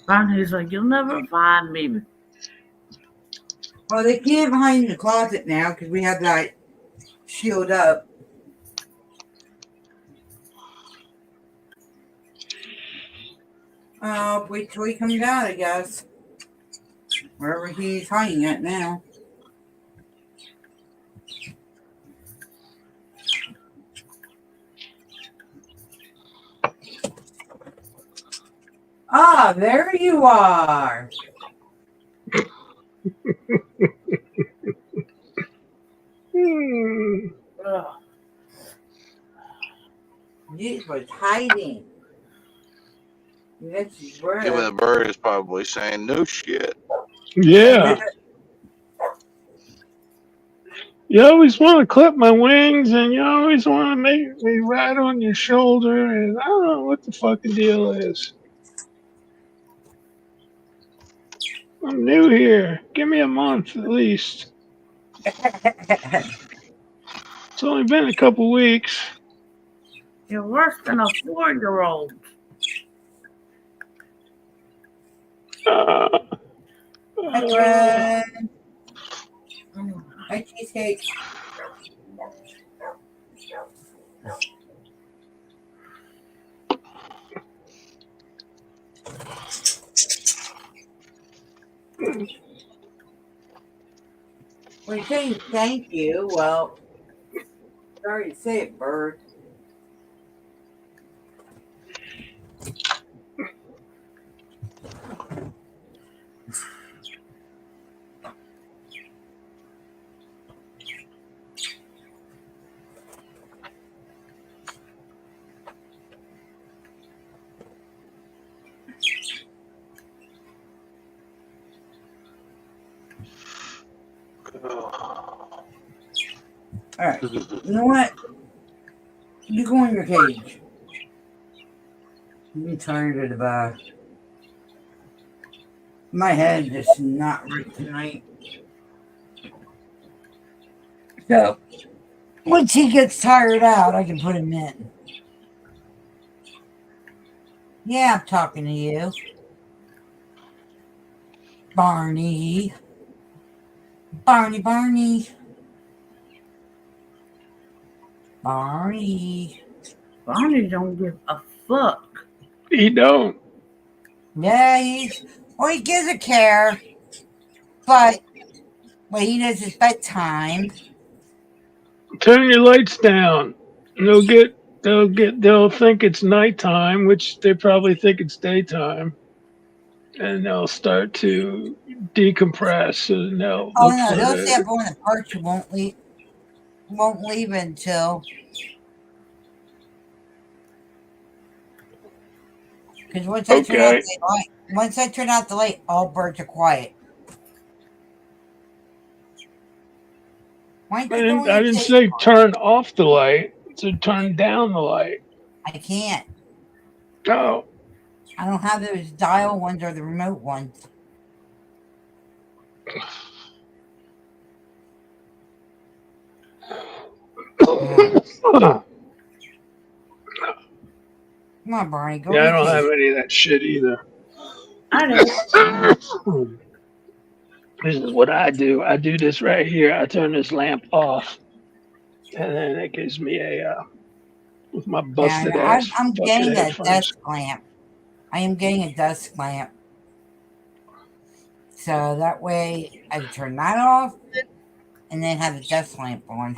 Barney's like, you'll never find me. Well, they can't hide in the closet now because we have that shield up. Wait till he comes out, I guess. Wherever he's hiding at now. Ah, there you are. He was hiding. That's where. Even the bird is probably saying no shit. Yeah. You always want to clip my wings, and you always want to make me ride on your shoulder, and I don't know what the fucking deal is. I'm new here. Give me a month at least. It's only been a couple weeks. You're worse than a 4-year-old. Hi, Fred. Hi, Cheesecake. Well, you're saying thank you. Well, sorry to say it, Bird. All right. You know what? You go in your cage. I'm tired of my head is not right tonight. So once he gets tired out, I can put him in. Yeah, I'm talking to you, Barney. Barney, Barney. Barney. Barney don't give a fuck. He don't. Yeah, he gives a care, but when he does his bedtime, Turn your lights down. They'll think it's nighttime, which they probably think it's daytime, and they'll start to decompress and they'll oh look no, for he'll stay up the. on the perch and won't leave until because once I turn out Okay. the light, all birds are quiet. Why don't you go in I your didn't cage? say turn off the light. To turn down the light. I can't. Oh. I don't have those dial ones or the remote ones. Come on, Barney, go Yeah, in I your don't have cage. any of that shit either. I do. This is what I do. I do this right here. I turn this lamp off, and then it gives me with my And busted ass I'm fucking getting a headphones. desk lamp. I am getting a desk lamp. So that way I can turn that off and then have the desk lamp on.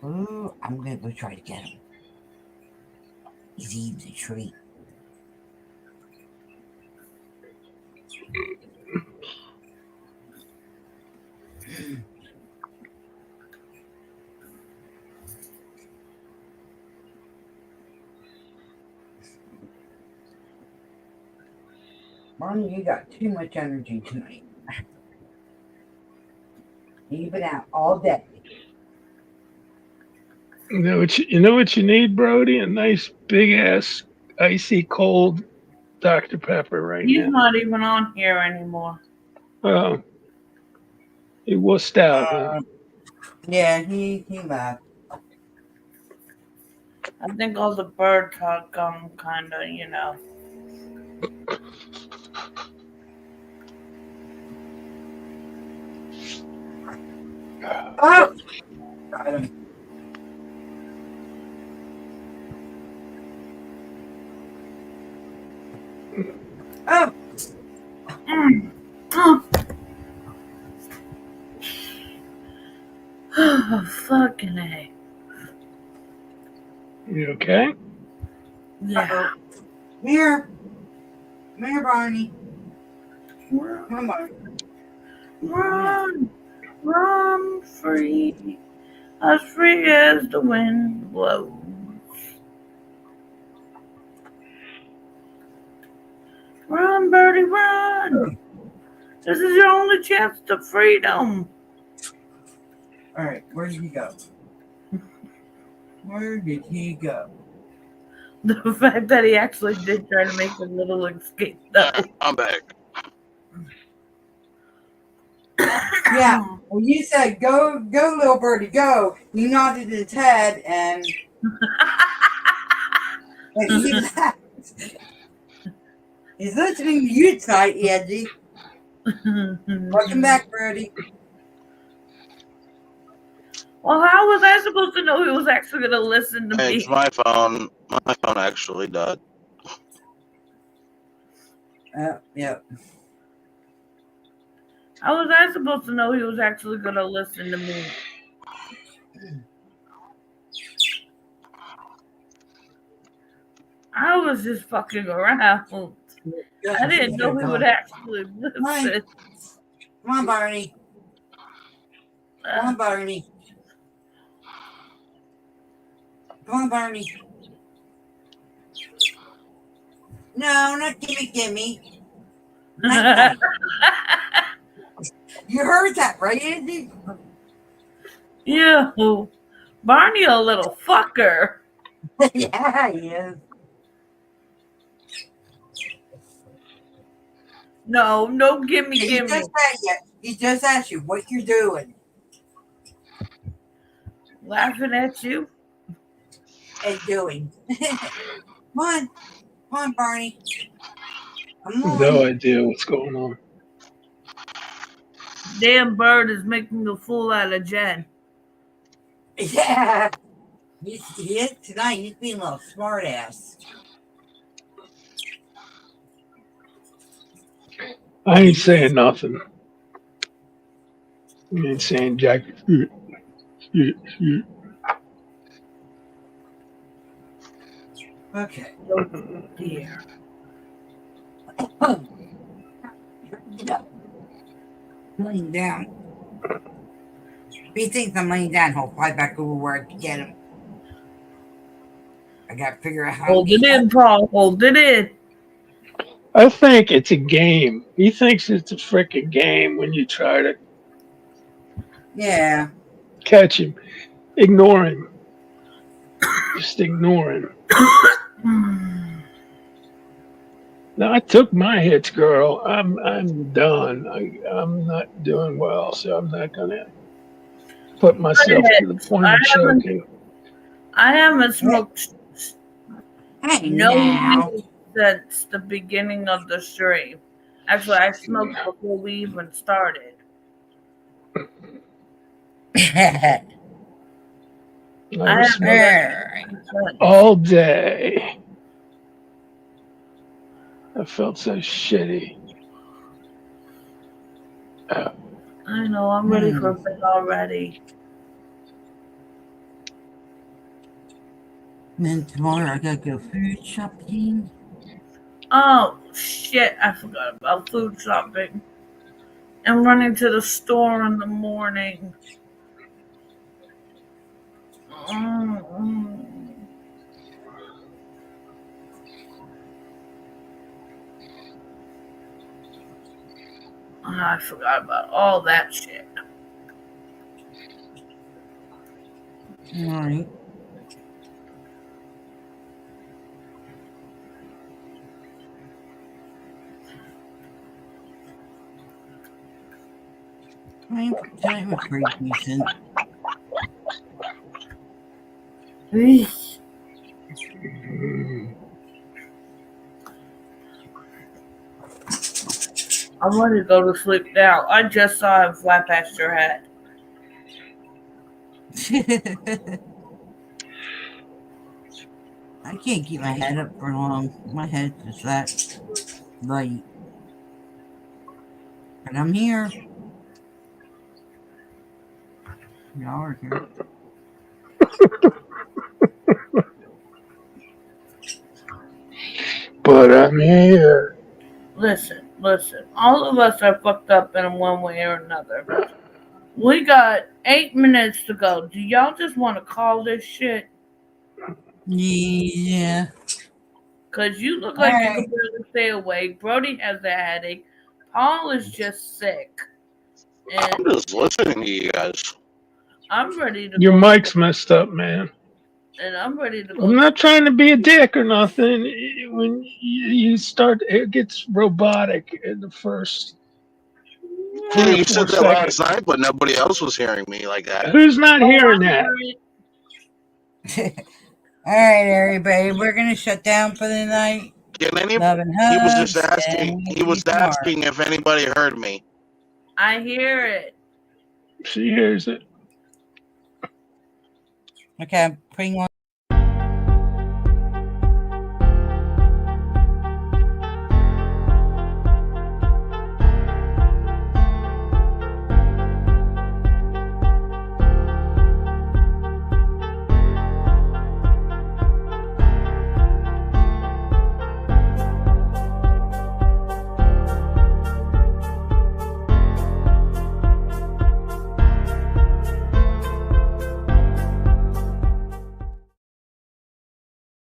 Ooh, I'm gonna go try to get him. He's eating a treat. Barney, you got too much energy tonight. You've been out all day. You know what you need, Brody? A nice big ass icy cold Dr. Pepper right He's now. not even on here anymore. Oh, he wussed out, huh? Yeah, he left. I think all the bird talk kind of, Oh! Got him. Oh! Oh, fucking A. You okay? Yeah. Come here. Come here, Barney. Come on. Run, run free, as free as the wind blows. Run, birdie, run. This is your only chance to freedom. All right, where did he go? Where did he go? The fact that he actually did try to make a little escape, though. I'm back. Yeah, well, you said go, little birdie, go. He nodded his head, and He's listening to you tonight, Andy. Welcome back, Brody. Well, how was I supposed to know he was actually going to listen to me? It's my phone. My phone actually died. Yeah. How was I supposed to know he was actually going to listen to me? I was just fucking around. I didn't know he would actually listen. Come on, Barney. Come on, Barney. Come on, Barney. No, not gimme. Night. You heard that, right, Andy? Yeah. Barney a little fucker. Yeah, he is. No, gimme. He just asked you what you're doing. Laughing at you? And doing. Come on, Barney. Come on. No idea what's going on. Damn bird is making a fool out of Jen. Yeah. He is tonight. He's being a little smart ass. I ain't saying nothing. I ain't saying jack. Okay. Oh, dear. Laying down. If he thinks I'm laying down, he'll fly back over where I can get him. I gotta figure out how Hold it in, Paul. Hold it in. I think it's a game. He thinks it's a freaking game when you try to catch him. Ignore him. Just ignore him. Now I took my hits, girl. I'm done. I'm not doing well, so I'm not gonna put myself to the point of choking. I haven't smoked weed since the beginning of the stream. Actually, I smoked before we even started. I was smoking all day. I felt so shitty. I know, I'm ready for bed already. And then tomorrow I gotta go food shopping. Oh, shit, I forgot about food shopping. And running to the store in the morning. I forgot about all that shit. All right. Time was pretty decent. I'm ready to go to sleep now. I just saw him fly past your head. I can't keep my head up for long. My head's just that light. But I'm here. Y'all are here. But I'm here. Listen. All of us are fucked up in one way or another. We got 8 minutes to go. Do y'all just want to call this shit? Yeah. Because you look like you can barely stay awake. Brody has a headache. Paul is just sick. And I'm just listening to you guys. I'm ready to Your mic's messed up, man. And I'm ready to go. I'm not trying to be a dick or nothing. When you start, it gets robotic in the first 3 or 4 You said that seconds. last night, but nobody else was hearing me like that. Who's not hearing that? All right, everybody, we're gonna shut down for the night. Can any? Love and He was just hugs. asking. And we'll He was see you tomorrow. asking if anybody heard me. I hear it. She hears it. Okay, I'm putting on.